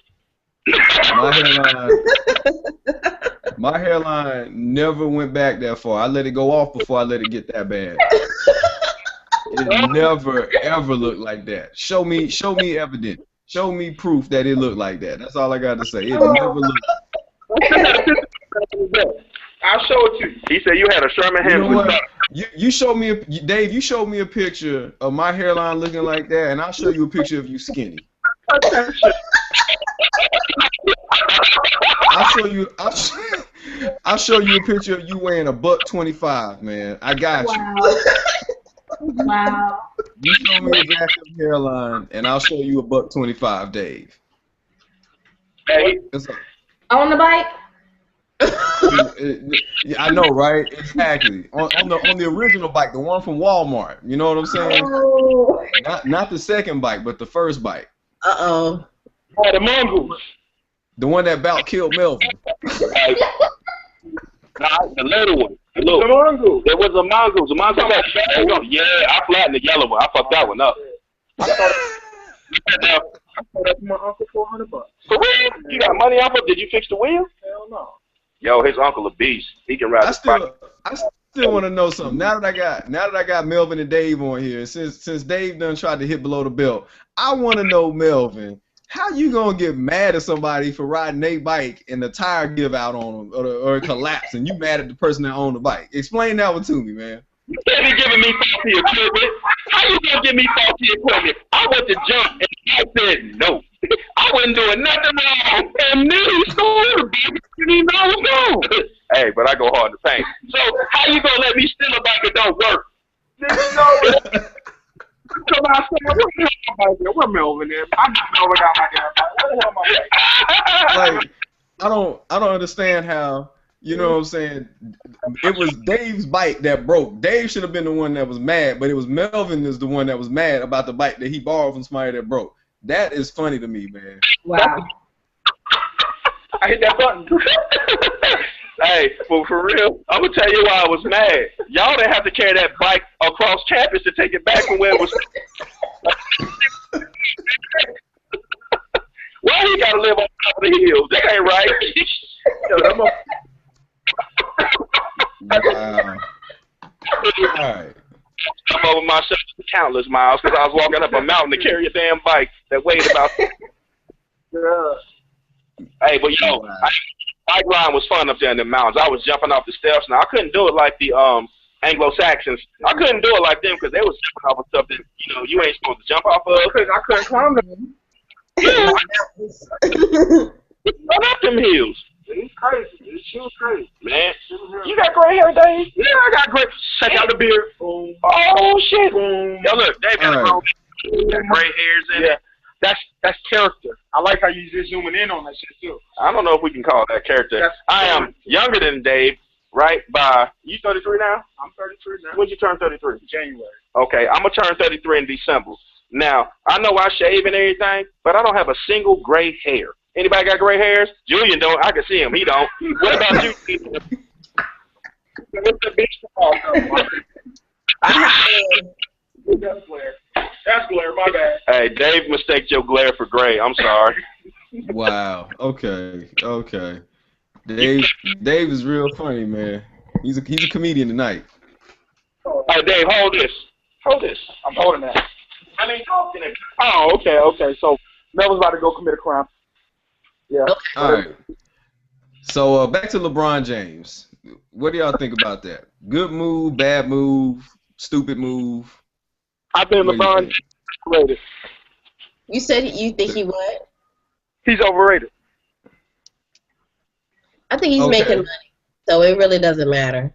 My hairline never went back that far. I let it go off before I let it get that bad. It never ever looked like that. Show me evidence. Show me proof that it looked like that. That's all I got to say. It never looked. I'll show it to you. He said you had a Sherman You know Hemsley. what? You showed me, Dave. You showed me a picture of my hairline looking like that, and I'll show you a picture of you skinny. I'll show you a picture of you weighing $125, man. I got you. Wow. You show me a graph of hairline, and I'll show you $125, Dave. Hey, On the bike? Yeah, I know, right? Exactly. On the original bike, the one from Walmart. You know what I'm saying? Oh. Not the second bike, but the first bike. Uh-oh. oh, the mongoose. The one that about killed Melvin. Nah, the little one. Look, The mongoose. there was a mongoose. The mongoose. Yeah, I flattened the yellow one. I fucked that one up. I sold that to my uncle for $100. For real? You got money off of? Did you fix the wheel? Hell no. Yo, his uncle a beast. He can ride I his bike. still want to know something. Now that I got Melvin and Dave on here, since Dave done tried to hit below the belt, I want to know, Melvin, how you gonna get mad at somebody for riding their bike and the tire give out on them or collapse, and you mad at the person that owned the bike? Explain that one to me, man. You can't be giving me faulty equipment. How you gonna give me faulty equipment? I went to jump and I said no. I wasn't doing nothing wrong. And new school, you know. Hey, but I go hard to paint. So how you gonna let me steal a bike that don't work? Come out, where Melvin is? I just Melvin got my damn bike. Where the hell am I? Like, I don't understand how. You know what I'm saying? It was Dave's bike that broke. Dave should have been the one that was mad, but it was Melvin is the one that was mad about the bike that he borrowed from somebody that broke. That is funny to me, man. Wow. I hit that button. Hey, well, for real, I'm gonna tell you why I was mad. Y'all didn't have to carry that bike across campus to take it back from where it was. Why he gotta live on top of the hills? That ain't right. Wow. All right. I'm over myself countless miles because I was walking up a mountain to carry a damn bike that weighed about. Hey, but yo, bike riding was fun up there in the mountains. I was jumping off the steps. Now I couldn't do it like the Anglo-Saxons. I couldn't do it like them because they was jumping off of stuff that you ain't supposed to jump off of. I couldn't climb them. Yeah. Run up them hills. It's crazy. She was crazy. Man, you got gray hair, Dave? Yeah, I got gray. Check out the beard. Oh, shit. Yo, look, Dave got gray hairs in it. That's character. I like how you just zooming in on that shit, too. I don't know if we can call that character. I am younger than Dave, right? You 33 now? I'm 33 now. When'd you turn 33? January. Okay, I'm going to turn 33 in December. Now, I know I shave and everything, but I don't have a single gray hair. Anybody got gray hairs? Julian don't. I can see him. He don't. What about you? What's the bitch called? That's glare. That's glare. My bad. Hey, Dave mistaked your glare for gray. I'm sorry. Wow. Okay. Dave is real funny, man. He's a comedian tonight. Hey, Dave, hold this. I'm holding that. I mean, talking it. Oh, okay. So Melvin's about to go commit a crime. Yeah. All right. So back to LeBron James. What do y'all think about that? Good move, bad move, stupid move? I think LeBron is overrated. You said you think he what? He's overrated. I think he's making money, so it really doesn't matter.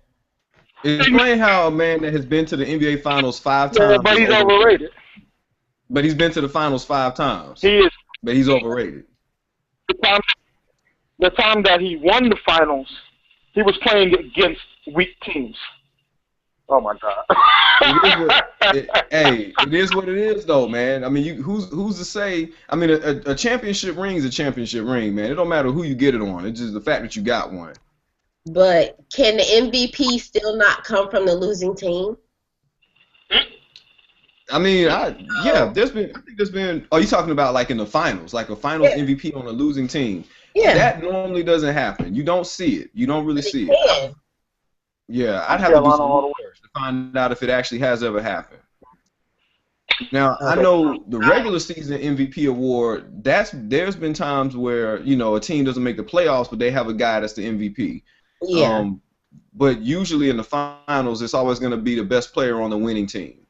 Explain how a man that has been to the NBA Finals 5 times. Yeah, but he's overrated. But he's been to the Finals 5 times. He is. But he's overrated. The time that he won the Finals, he was playing against weak teams. Oh my God! It is what it is, though, man. I mean, who's to say? I mean, a championship ring is a championship ring, man. It don't matter who you get it on. It's just the fact that you got one. But can the MVP still not come from the losing team? I mean, there's been. Oh, you talking about like in the finals, like a finals MVP on a losing team? Yeah. That normally doesn't happen. You don't see it. You don't really see it. Yeah, I'd have to do some research to find out if it actually has ever happened. Now, I know the regular season MVP award, there's been times where, a team doesn't make the playoffs, but they have a guy that's the MVP. Yeah. But usually in the finals, it's always going to be the best player on the winning team.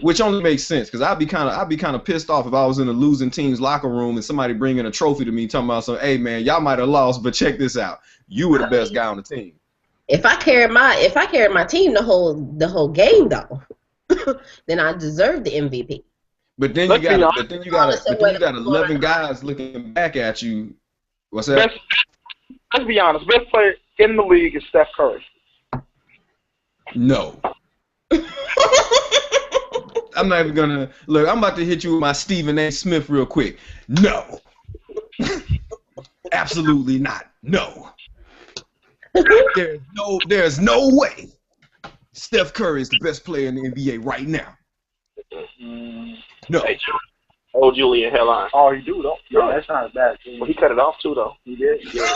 Which only makes sense, because I'd be kind of pissed off if I was in the losing team's locker room and somebody bringing a trophy to me talking about hey man, y'all might have lost, but check this out, you were the best guy on the team. If I carried my team the whole game though, then I deserve the MVP. But then you got 11 guys looking back at you. What's that? Let's be honest. Best player in the league is Steph Curry. No. I'm not even gonna look. I'm about to hit you with my Stephen A. Smith real quick. No. Absolutely not. No. There's no way Steph Curry is the best player in the NBA right now. No. Hey, Julian Hellline. Oh, he do though. Yeah, that's not as bad. Well, he cut it off too though. He did. Yeah.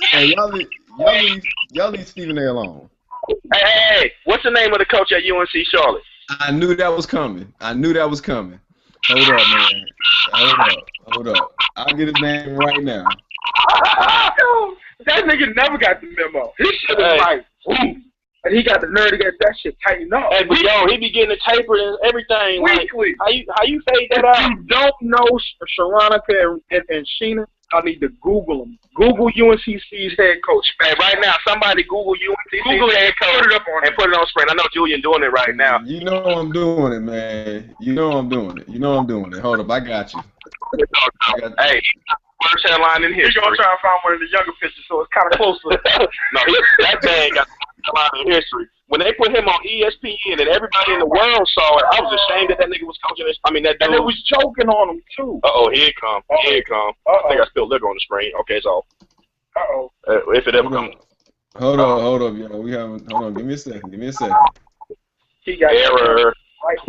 Hey, y'all leave Stephen A. alone. Hey, what's the name of the coach at UNC Charlotte? I knew that was coming. Hold up, man. Hold up. I'll get his name right now. That nigga never got the memo. His shit was like, ooh. And he got the nerve to get that shit tightened up. Hey, but yo, he be getting the taper and everything. Weekly. Like, how you fade that out? If you don't know Sharonica and Sheena, I need to Google them. Google UNCC's head coach. Hey, right now, somebody Google UNCC's head coach. Put it up on and put it on screen. I know Julian doing it right now. You know I'm doing it, man. You know I'm doing it. Hold up, I got you. Hey, first headline in history. You're going to try to find one of the younger pictures, so it's kind of close to No, that man got the headline in history. When they put him on ESPN and everybody in the world saw it, I was ashamed that nigga was coaching this. I mean, that dude. And they was choking on him, too. Here it come. I think I spilled liquor on the screen. Okay, it's off. Uh-oh. If it ever comes. Hold up, yo. Hold on. Give me a second. He got error. Right.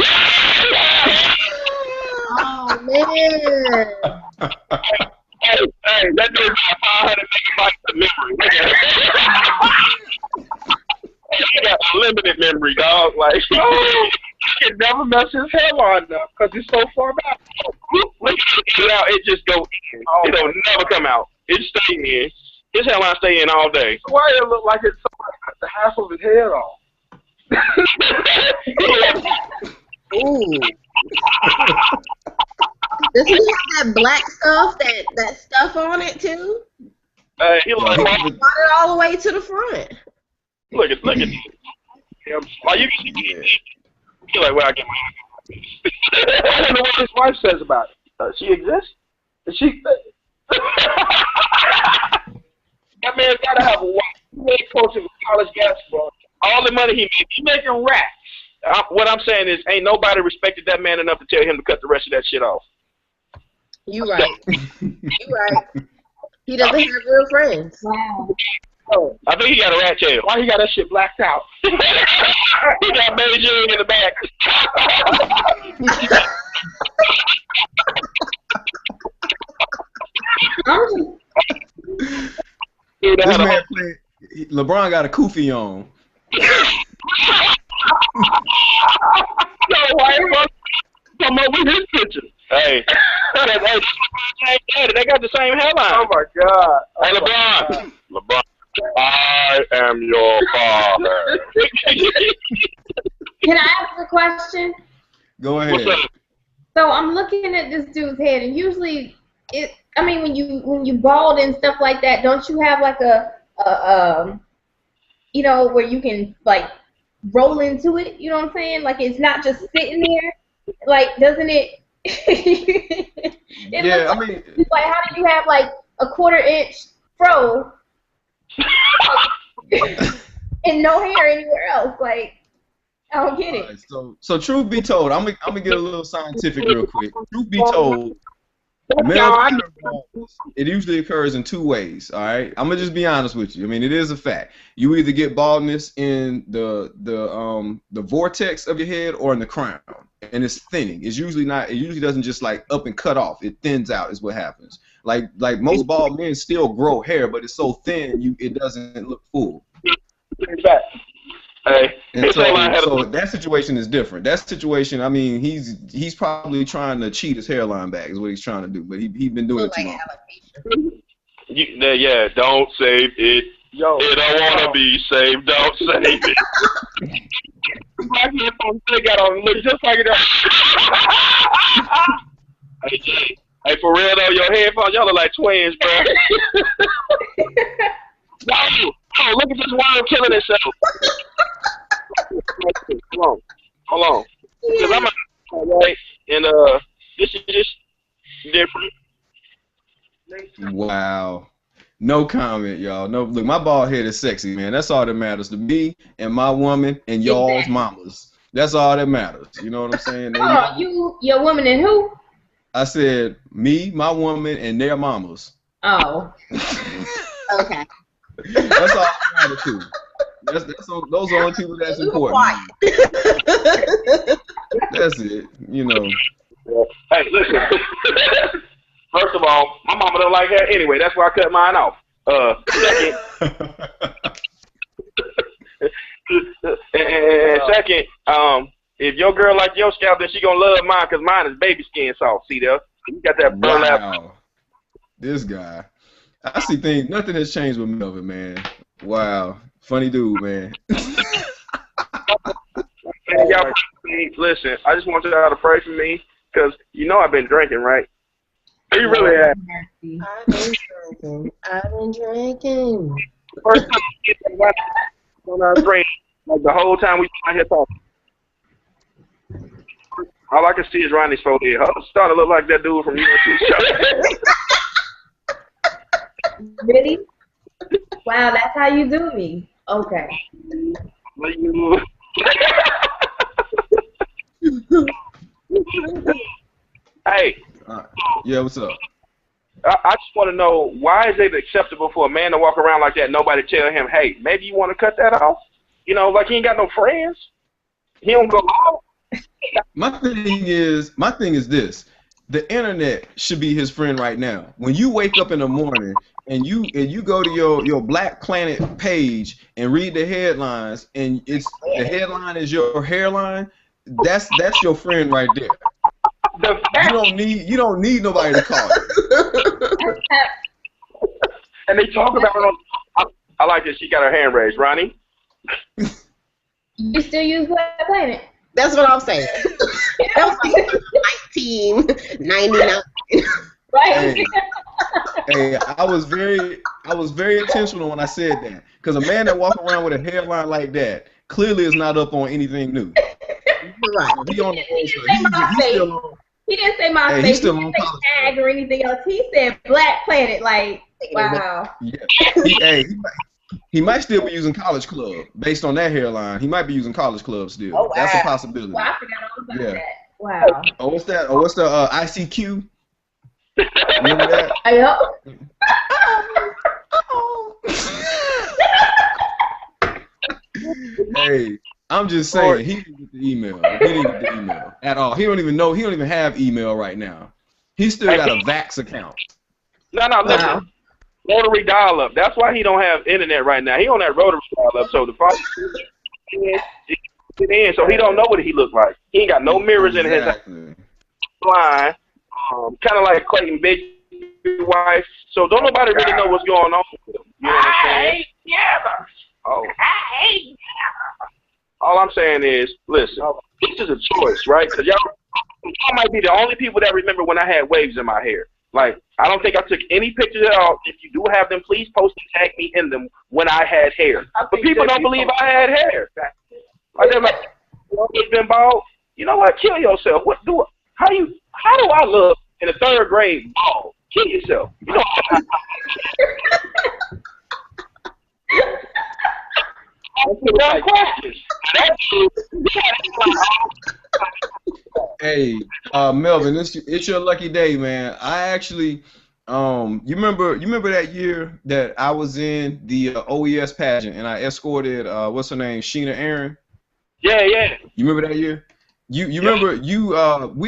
Oh man. Hey, that dude got 500 megabytes of memory. He got unlimited memory, dog. Like, I can never mess his hairline up because it's so far back. it just go in. Oh, It'll never come out. It stay in. His hairline stay in all day. Why it look like it's the half of his head off? Ooh. Does he have that black stuff, that stuff on it too? He like, Brought it all the way to the front. look at him. Like, you can see You're like, where I get my I don't know what his wife says about it. She exists? Is she? That man's got to have a wife. He made coaching college basketball. all the money he making racks. What I'm saying is, ain't nobody respected that man enough to tell him to cut the rest of that shit off. You right. You right. He doesn't have real friends. Wow. Oh, I think he got a rat tail. why he got that shit blacked out? He got Beijing in the back. This man LeBron got a kufi on. No, why he come up with his picture? Hey, they got the same headline. Oh my God. Hey, LeBron. LeBron, I am your father. Can I ask a question? Go ahead. So I'm looking at this dude's head, and usually, when you bald and stuff like that, don't you have like a where you can like roll into it? You know what I'm saying? Like it's not just sitting there. Like, doesn't it? Yeah, I mean, it's like, how do you have like a 1/4 inch fro and no hair anywhere else? Like, I don't get it. right, so truth be told, I'm gonna get a little scientific real quick. Truth be told, it usually occurs in two ways. All right, I'm gonna just be honest with you. I mean, it is a fact. You either get baldness in the vortex of your head or in the crown, and it's thinning. It's usually not. It usually doesn't just like up and cut off. It thins out is what happens. Like most bald men still grow hair, but it's so thin it doesn't look full. Hey, and so that situation is different. That situation, I mean, he's probably trying to cheat his hairline back is what he's trying to do, but he's been doing it too long. Yeah, don't save it. Yo, it don't want to be saved. Don't save it. My headphones, they got on look just like it. Hey, for real though, your headphones, y'all look like twins, bro. Oh, look at this worm killing itself. Hold on. Because I'm right, and this is just different. Wow. No comment, y'all. No, look, my bald head is sexy, man. That's all that matters to me and my woman and y'all's mamas. That's all that matters. You know what I'm saying? Your woman and who? I said me, my woman, and their mamas. Oh. Okay. That's all that matters too. Those are the only people that's important. That's it. You know. Hey, listen. First of all, my mama don't like hair anyway. That's why I cut mine off. Second, if your girl like your scalp, then she gonna love mine because mine is baby skin soft. See there? You got that burlap. Wow. This guy. I see things. Nothing has changed with Melvin, man. Wow. Funny dude, man. Y'all, listen, I just want y'all to pray for me because you know I've been drinking, right? You really have. I've been drinking. First time I get that on our screen, like the whole time we out here talking. All I can see is Ronnie's forehead. I'm starting to look like that dude from UNC show. Really? Wow, that's how you do me. Okay. Hey. Yeah, what's up? I just want to know, why is it acceptable for a man to walk around like that? Nobody tell him, hey, maybe you want to cut that off. You know, like he ain't got no friends. He don't go out. My thing is this: the internet should be his friend right now. When you wake up in the morning and you go to your Black Planet page and read the headlines, and the headline is your hairline, that's your friend right there. You don't need nobody to call you. And they talk about it. I like that she got her hand raised, Ronnie. You still use Black Planet? That's what I'm saying. That was 1999. Right. Hey, I was very intentional when I said that, because a man that walk around with a hairline like that clearly is not up on anything new. Right. He on the old stuff. He didn't say my face. He didn't say tag or anything else. He said Black Planet. Like, wow. Yeah. He might still be using College Club based on that hairline. He might be using College Club still. Oh, wow. That's a possibility. Well, I forgot all about that. Wow. Oh, what's that? Oh, what's the ICQ? Remember that? Yep. Hey, I'm just saying, he didn't get the email. He didn't get the email at all. He don't even know. He don't even have email right now. He still got a Vax account. No, listen. Rotary dial-up. That's why he don't have internet right now. He on that rotary dial-up, so the phone in, so he don't know what he look like. He ain't got no mirrors in his blind. Kind of like Clayton Big wife. So don't nobody really know what's going on with him. You know what I'm saying? Oh. All I'm saying is, listen, this is a choice, right? Because y'all might be the only people that remember when I had waves in my hair. Like, I don't think I took any pictures at all. If you do have them, please post and tag me in them when I had hair. But people don't believe I had hair. Like, they're like, you always been bald? You know what? Kill yourself. How do I look in the 3rd grade bald? Kill yourself. You know. Hey, Melvin, it's your lucky day, man. I actually, you remember that year that I was in the OES pageant and I escorted what's her name, Sheena Aaron? Yeah. You remember that year? You remember I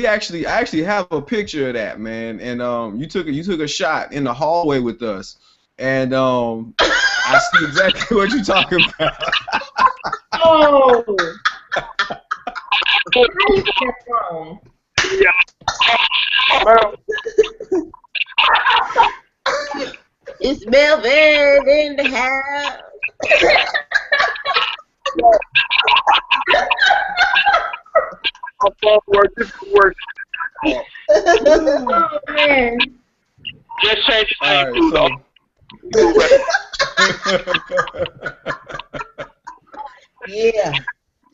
actually have a picture of that, man, and you took a shot in the hallway with us, and I see exactly what you're talking about. Oh. How you get that wrong? It's Melvin in the house. Work. Oh, man. Just change it. All right, Yeah.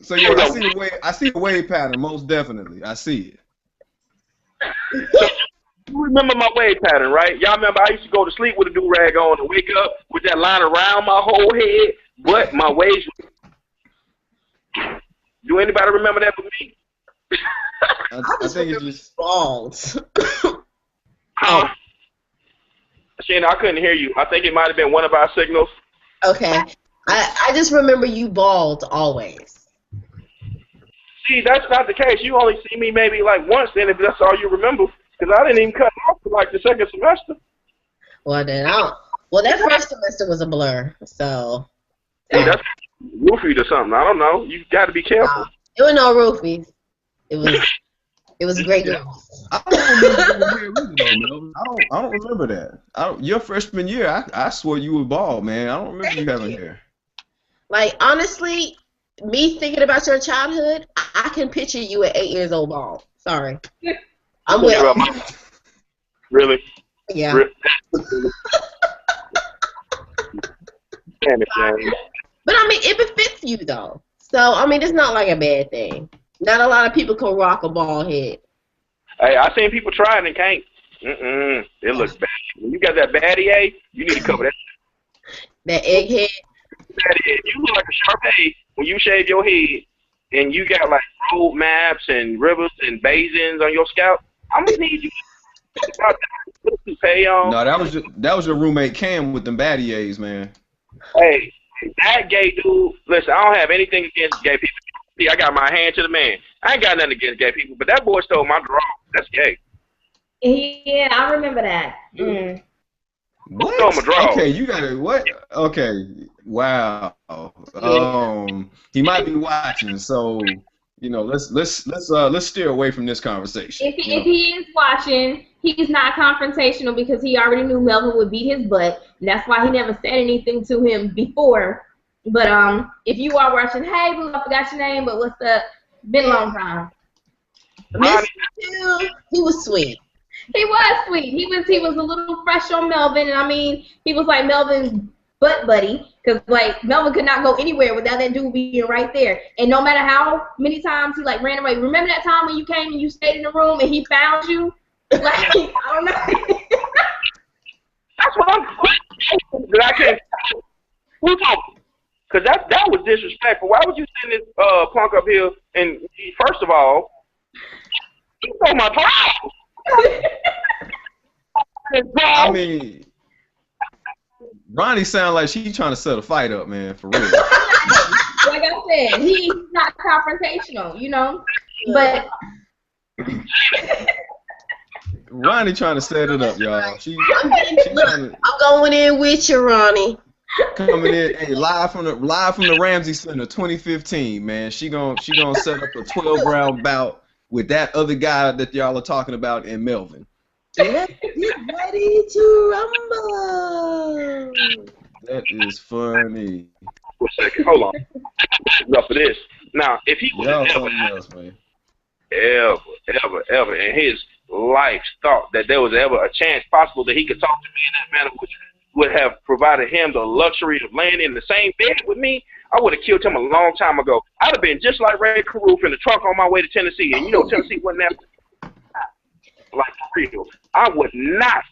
So yeah, I see the wave pattern, most definitely. I see it. You remember my wave pattern, right? Y'all remember I used to go to sleep with a do-rag on and wake up with that line around my whole head, but my waves. Do anybody remember that with me? I think it's just bald. Shana, I couldn't hear you. I think it might have been one of our signals. Okay. I just remember you bald always. See, that's not the case. You only see me maybe like once, then if that's all you remember, because I didn't even cut off for like the 2nd semester. Well, then that 1st semester was a blur, so. Hey, that's roofied or something. I don't know. You got to be careful. It was no roofies. It was great news. I don't remember that. Your freshman year, I swore you were bald, man. I don't remember you having hair. Like, honestly, me thinking about your childhood, I can picture you at 8 years old bald. Sorry. I'm with you. Really? Yeah. Damn it, James. But, I mean, it befits you, though. So, I mean, it's not like a bad thing. Not a lot of people can rock a bald head. Hey, I've seen people try it and can't. It looks bad. When you got that baddie A, you need to cover that. That egghead? You look like a Sharpay when you shave your head and you got like road maps and rivers and basins on your scalp. I'm gonna need you Pay on. No, that was your roommate Cam with them Battiers, man. Hey, that gay dude. Listen, I don't have anything against gay people. See, I got my hand to the man. I ain't got nothing against gay people, but that boy stole my drawers. That's gay. Yeah, I remember that. Mm. What? Okay, you got it. What? Okay. Wow. He might be watching, so let's steer away from this conversation. If he is watching, he's not confrontational because he already knew Melvin would beat his butt. And that's why he never said anything to him before. But if you are watching, hey, boo, I forgot your name, but what's up? Been a long time. He was sweet. He was sweet. He was a little fresh on Melvin, and I mean, he was like Melvin's butt buddy, because like Melvin could not go anywhere without that dude being right there. And no matter how many times he like ran away. Remember that time when you came and you stayed in the room and he found you? Like, I don't know. That's what I'm. I can't. Who talking? Because that was disrespectful. Why would you send this punk up here and first of all, he stole my drawers. I mean, Ronnie sound like she trying to set a fight up, man, for real. Like I said, he's not confrontational, but Ronnie trying to set it up, y'all. I'm going in with you, Ronnie. Coming in, hey, live from the Ramsey Center, 2015, man. She gonna set up a 12-round bout with that other guy that y'all are talking about in Melvin. Let's get ready to rumble. That is funny. For a second, hold on. Enough of this. Now, if he was ever in his life thought that there was ever a chance possible that he could talk to me in that manner, which would have provided him the luxury of laying in the same bed with me, I would have killed him a long time ago. I'd have been just like Ray Caruth in the trunk on my way to Tennessee. And Tennessee wasn't that like real. I would not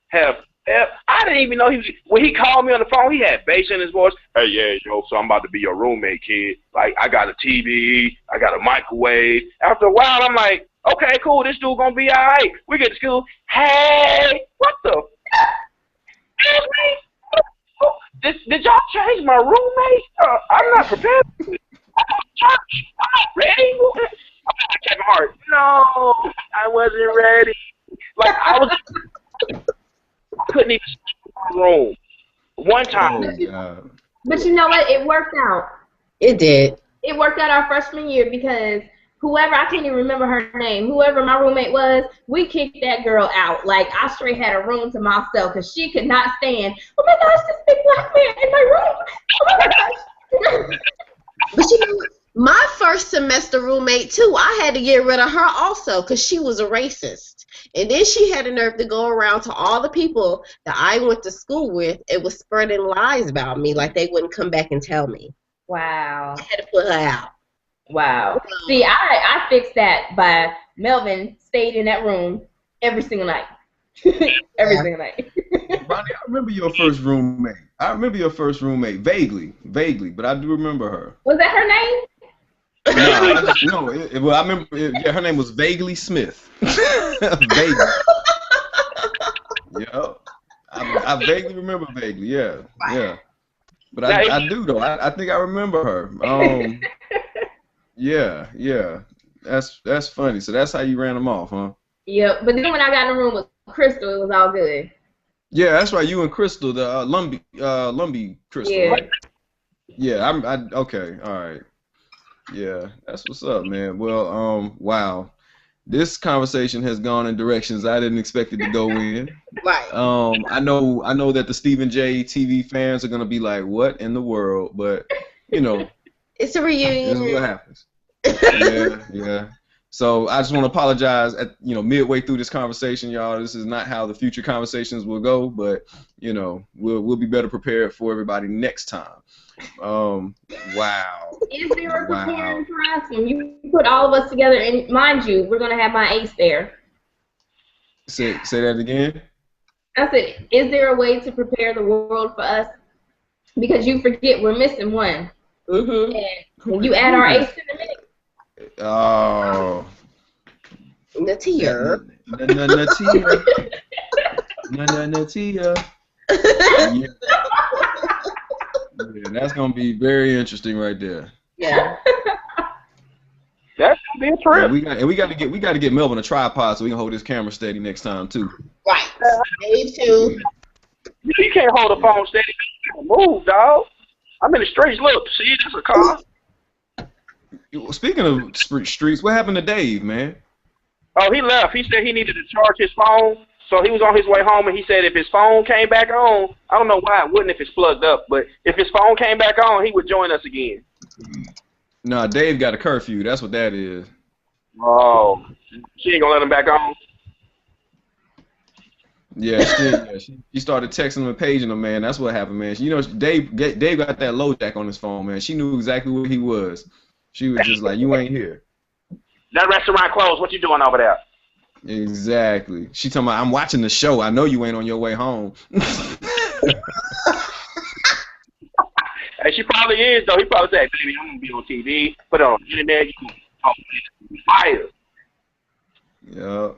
have. I didn't even know when he called me on the phone, he had bass in his voice. Hey, yeah, so I'm about to be your roommate, kid. Like, I got a TV, I got a microwave. After a while, I'm like, okay, cool, this dude gonna be all right. We get to school. Hey, what the? Did y'all change my roommate? I'm not prepared for this. I'm going to church. I'm not ready. I'm Kevin Hart. No, I wasn't ready. Like, I couldn't even sleep in my room. One time. But you know what? It worked out. It did. It worked out our freshman year because whoever, I can't even remember her name, whoever my roommate was, we kicked that girl out. Like, I straight had a room to myself because she could not stand, oh my gosh, this big black man in my room. Oh my gosh. But my first semester roommate, too, I had to get rid of her also because she was a racist. And then she had the nerve to go around to all the people that I went to school with and was spreading lies about me like they wouldn't come back and tell me. Wow. I had to put her out. Wow. See, I fixed that by Melvin stayed in that room every single night. Every single night. Ronnie, I remember your first roommate. Vaguely, but I do remember her. Was that her name? No, I remember. Her name was Vaguely Smith. Vaguely. Yeah, I vaguely remember Vaguely. Yeah. But I do though. I think I remember her. Yeah. That's funny. So that's how you ran them off, huh? Yeah. But then when I got in the room with Crystal, it was all good. Yeah, that's right. You and Crystal, the Lumbee Crystal, yeah. Right? Yeah. Okay. All right. Yeah, that's what's up, man. Well, wow. This conversation has gone in directions I didn't expect it to go in. Right. I know that the Stephen J. TV fans are gonna be like, "What in the world?" But it's a reunion. This is what happens. Yeah. So I just want to apologize midway through this conversation, y'all. This is not how the future conversations will go, but we'll be better prepared for everybody next time. Wow. Is there a preparing for us when you put all of us together? And mind you, we're gonna have my ace there. Say that again. I said, is there a way to prepare the world for us? Because you forget we're missing one. Mm-hmm. And when you add our ace to the mix. Oh. Natia. Natia. Natia. Yeah. Yeah, that's gonna be very interesting right there. Yeah. That's gonna be a Yeah, trip. we got to get Melvin a tripod so we can hold his camera steady next time too. Right. Dave too. You can't hold a phone steady. You gotta move, dog. I'm in the streets. Look, see, that's a car. Speaking of streets, what happened to Dave, man? Oh, he left. He said he needed to charge his phone, so he was on his way home, and he said if his phone came back on, I don't know why it wouldn't if it's plugged up, but if his phone came back on, he would join us again. Nah, Dave got a curfew. That's what that is. Oh, she ain't gonna let him back on. Yeah, she started texting him and paging him, man. That's what happened, man. You know, Dave got that low jack on his phone, man. She knew exactly where he was. She was just like, you ain't here. That restaurant closed. What you doing over there? Exactly. She talking about, I'm watching the show. I know you ain't on your way home. Hey, she probably is, though. He probably said, baby, I'm going to be on TV. Put it on the internet. You can talk fire. Yeah.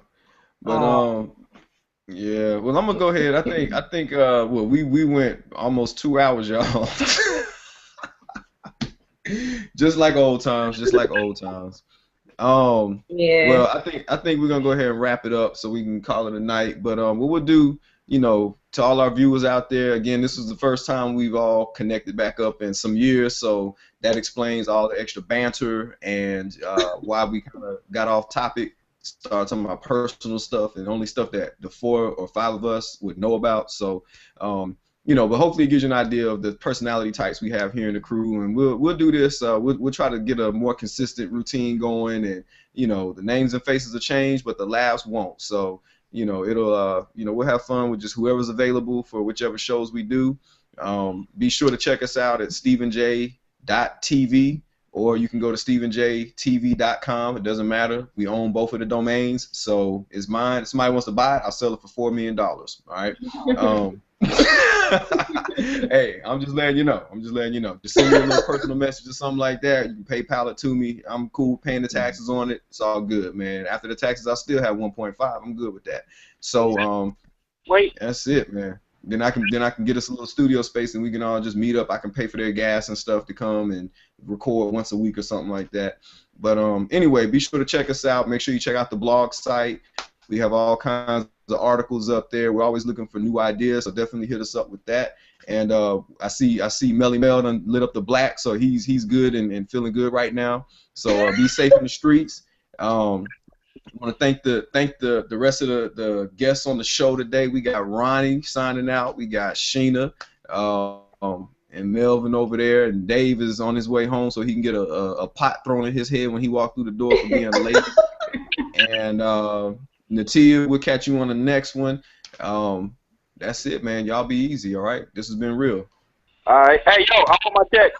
But, yeah. Well, I'm going to go ahead. I think, well, we went almost 2 hours, y'all. Just like old times. Yeah. Well, I think we're gonna go ahead and wrap it up so we can call it a night. But what we'll do, you know, to all our viewers out there, again, this is the first time we've all connected back up in some years, so that explains all the extra banter and why we kind of got off topic, started talking about personal stuff and only stuff that the 4 or 5 of us would know about. So, you know, but hopefully it gives you an idea of the personality types we have here in the crew, and we'll do this. We'll try to get a more consistent routine going, and you know, the names and faces will change, but the laughs won't. So, you know, it'll you know, we'll have fun with just whoever's available for whichever shows we do. Be sure to check us out at stephenj.tv, or you can go to stephenjtv.com. It doesn't matter. We own both of the domains, so it's mine. If somebody wants to buy it, I'll sell it for $4 million. All right. Hey, I'm just letting you know. Just send me a little personal message or something like that. You can PayPal it to me. I'm cool paying the taxes on it. It's all good, man. After the taxes, I still have 1.5. I'm good with that. So, Wait. that's it, man. Then I can get us a little studio space and we can all just meet up. I can pay for their gas and stuff to come and record once a week or something like that. But anyway, be sure to check us out. Make sure you check out the blog site. We have all kinds of articles up there. We're always looking for new ideas, so definitely hit us up with that. And I see Melly Mel done lit up the black, so he's good and feeling good right now. So be safe in the streets. I want to thank the rest of the guests on the show today. We got Ronnie signing out. We got Sheena and Melvin over there, and Dave is on his way home so he can get a pot thrown in his head when he walked through the door for being late. And Natia, we'll catch you on the next one. That's it, man. Y'all be easy, all right? This has been real. All right. Hey, yo, I'll put my check.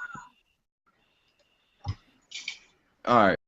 All right.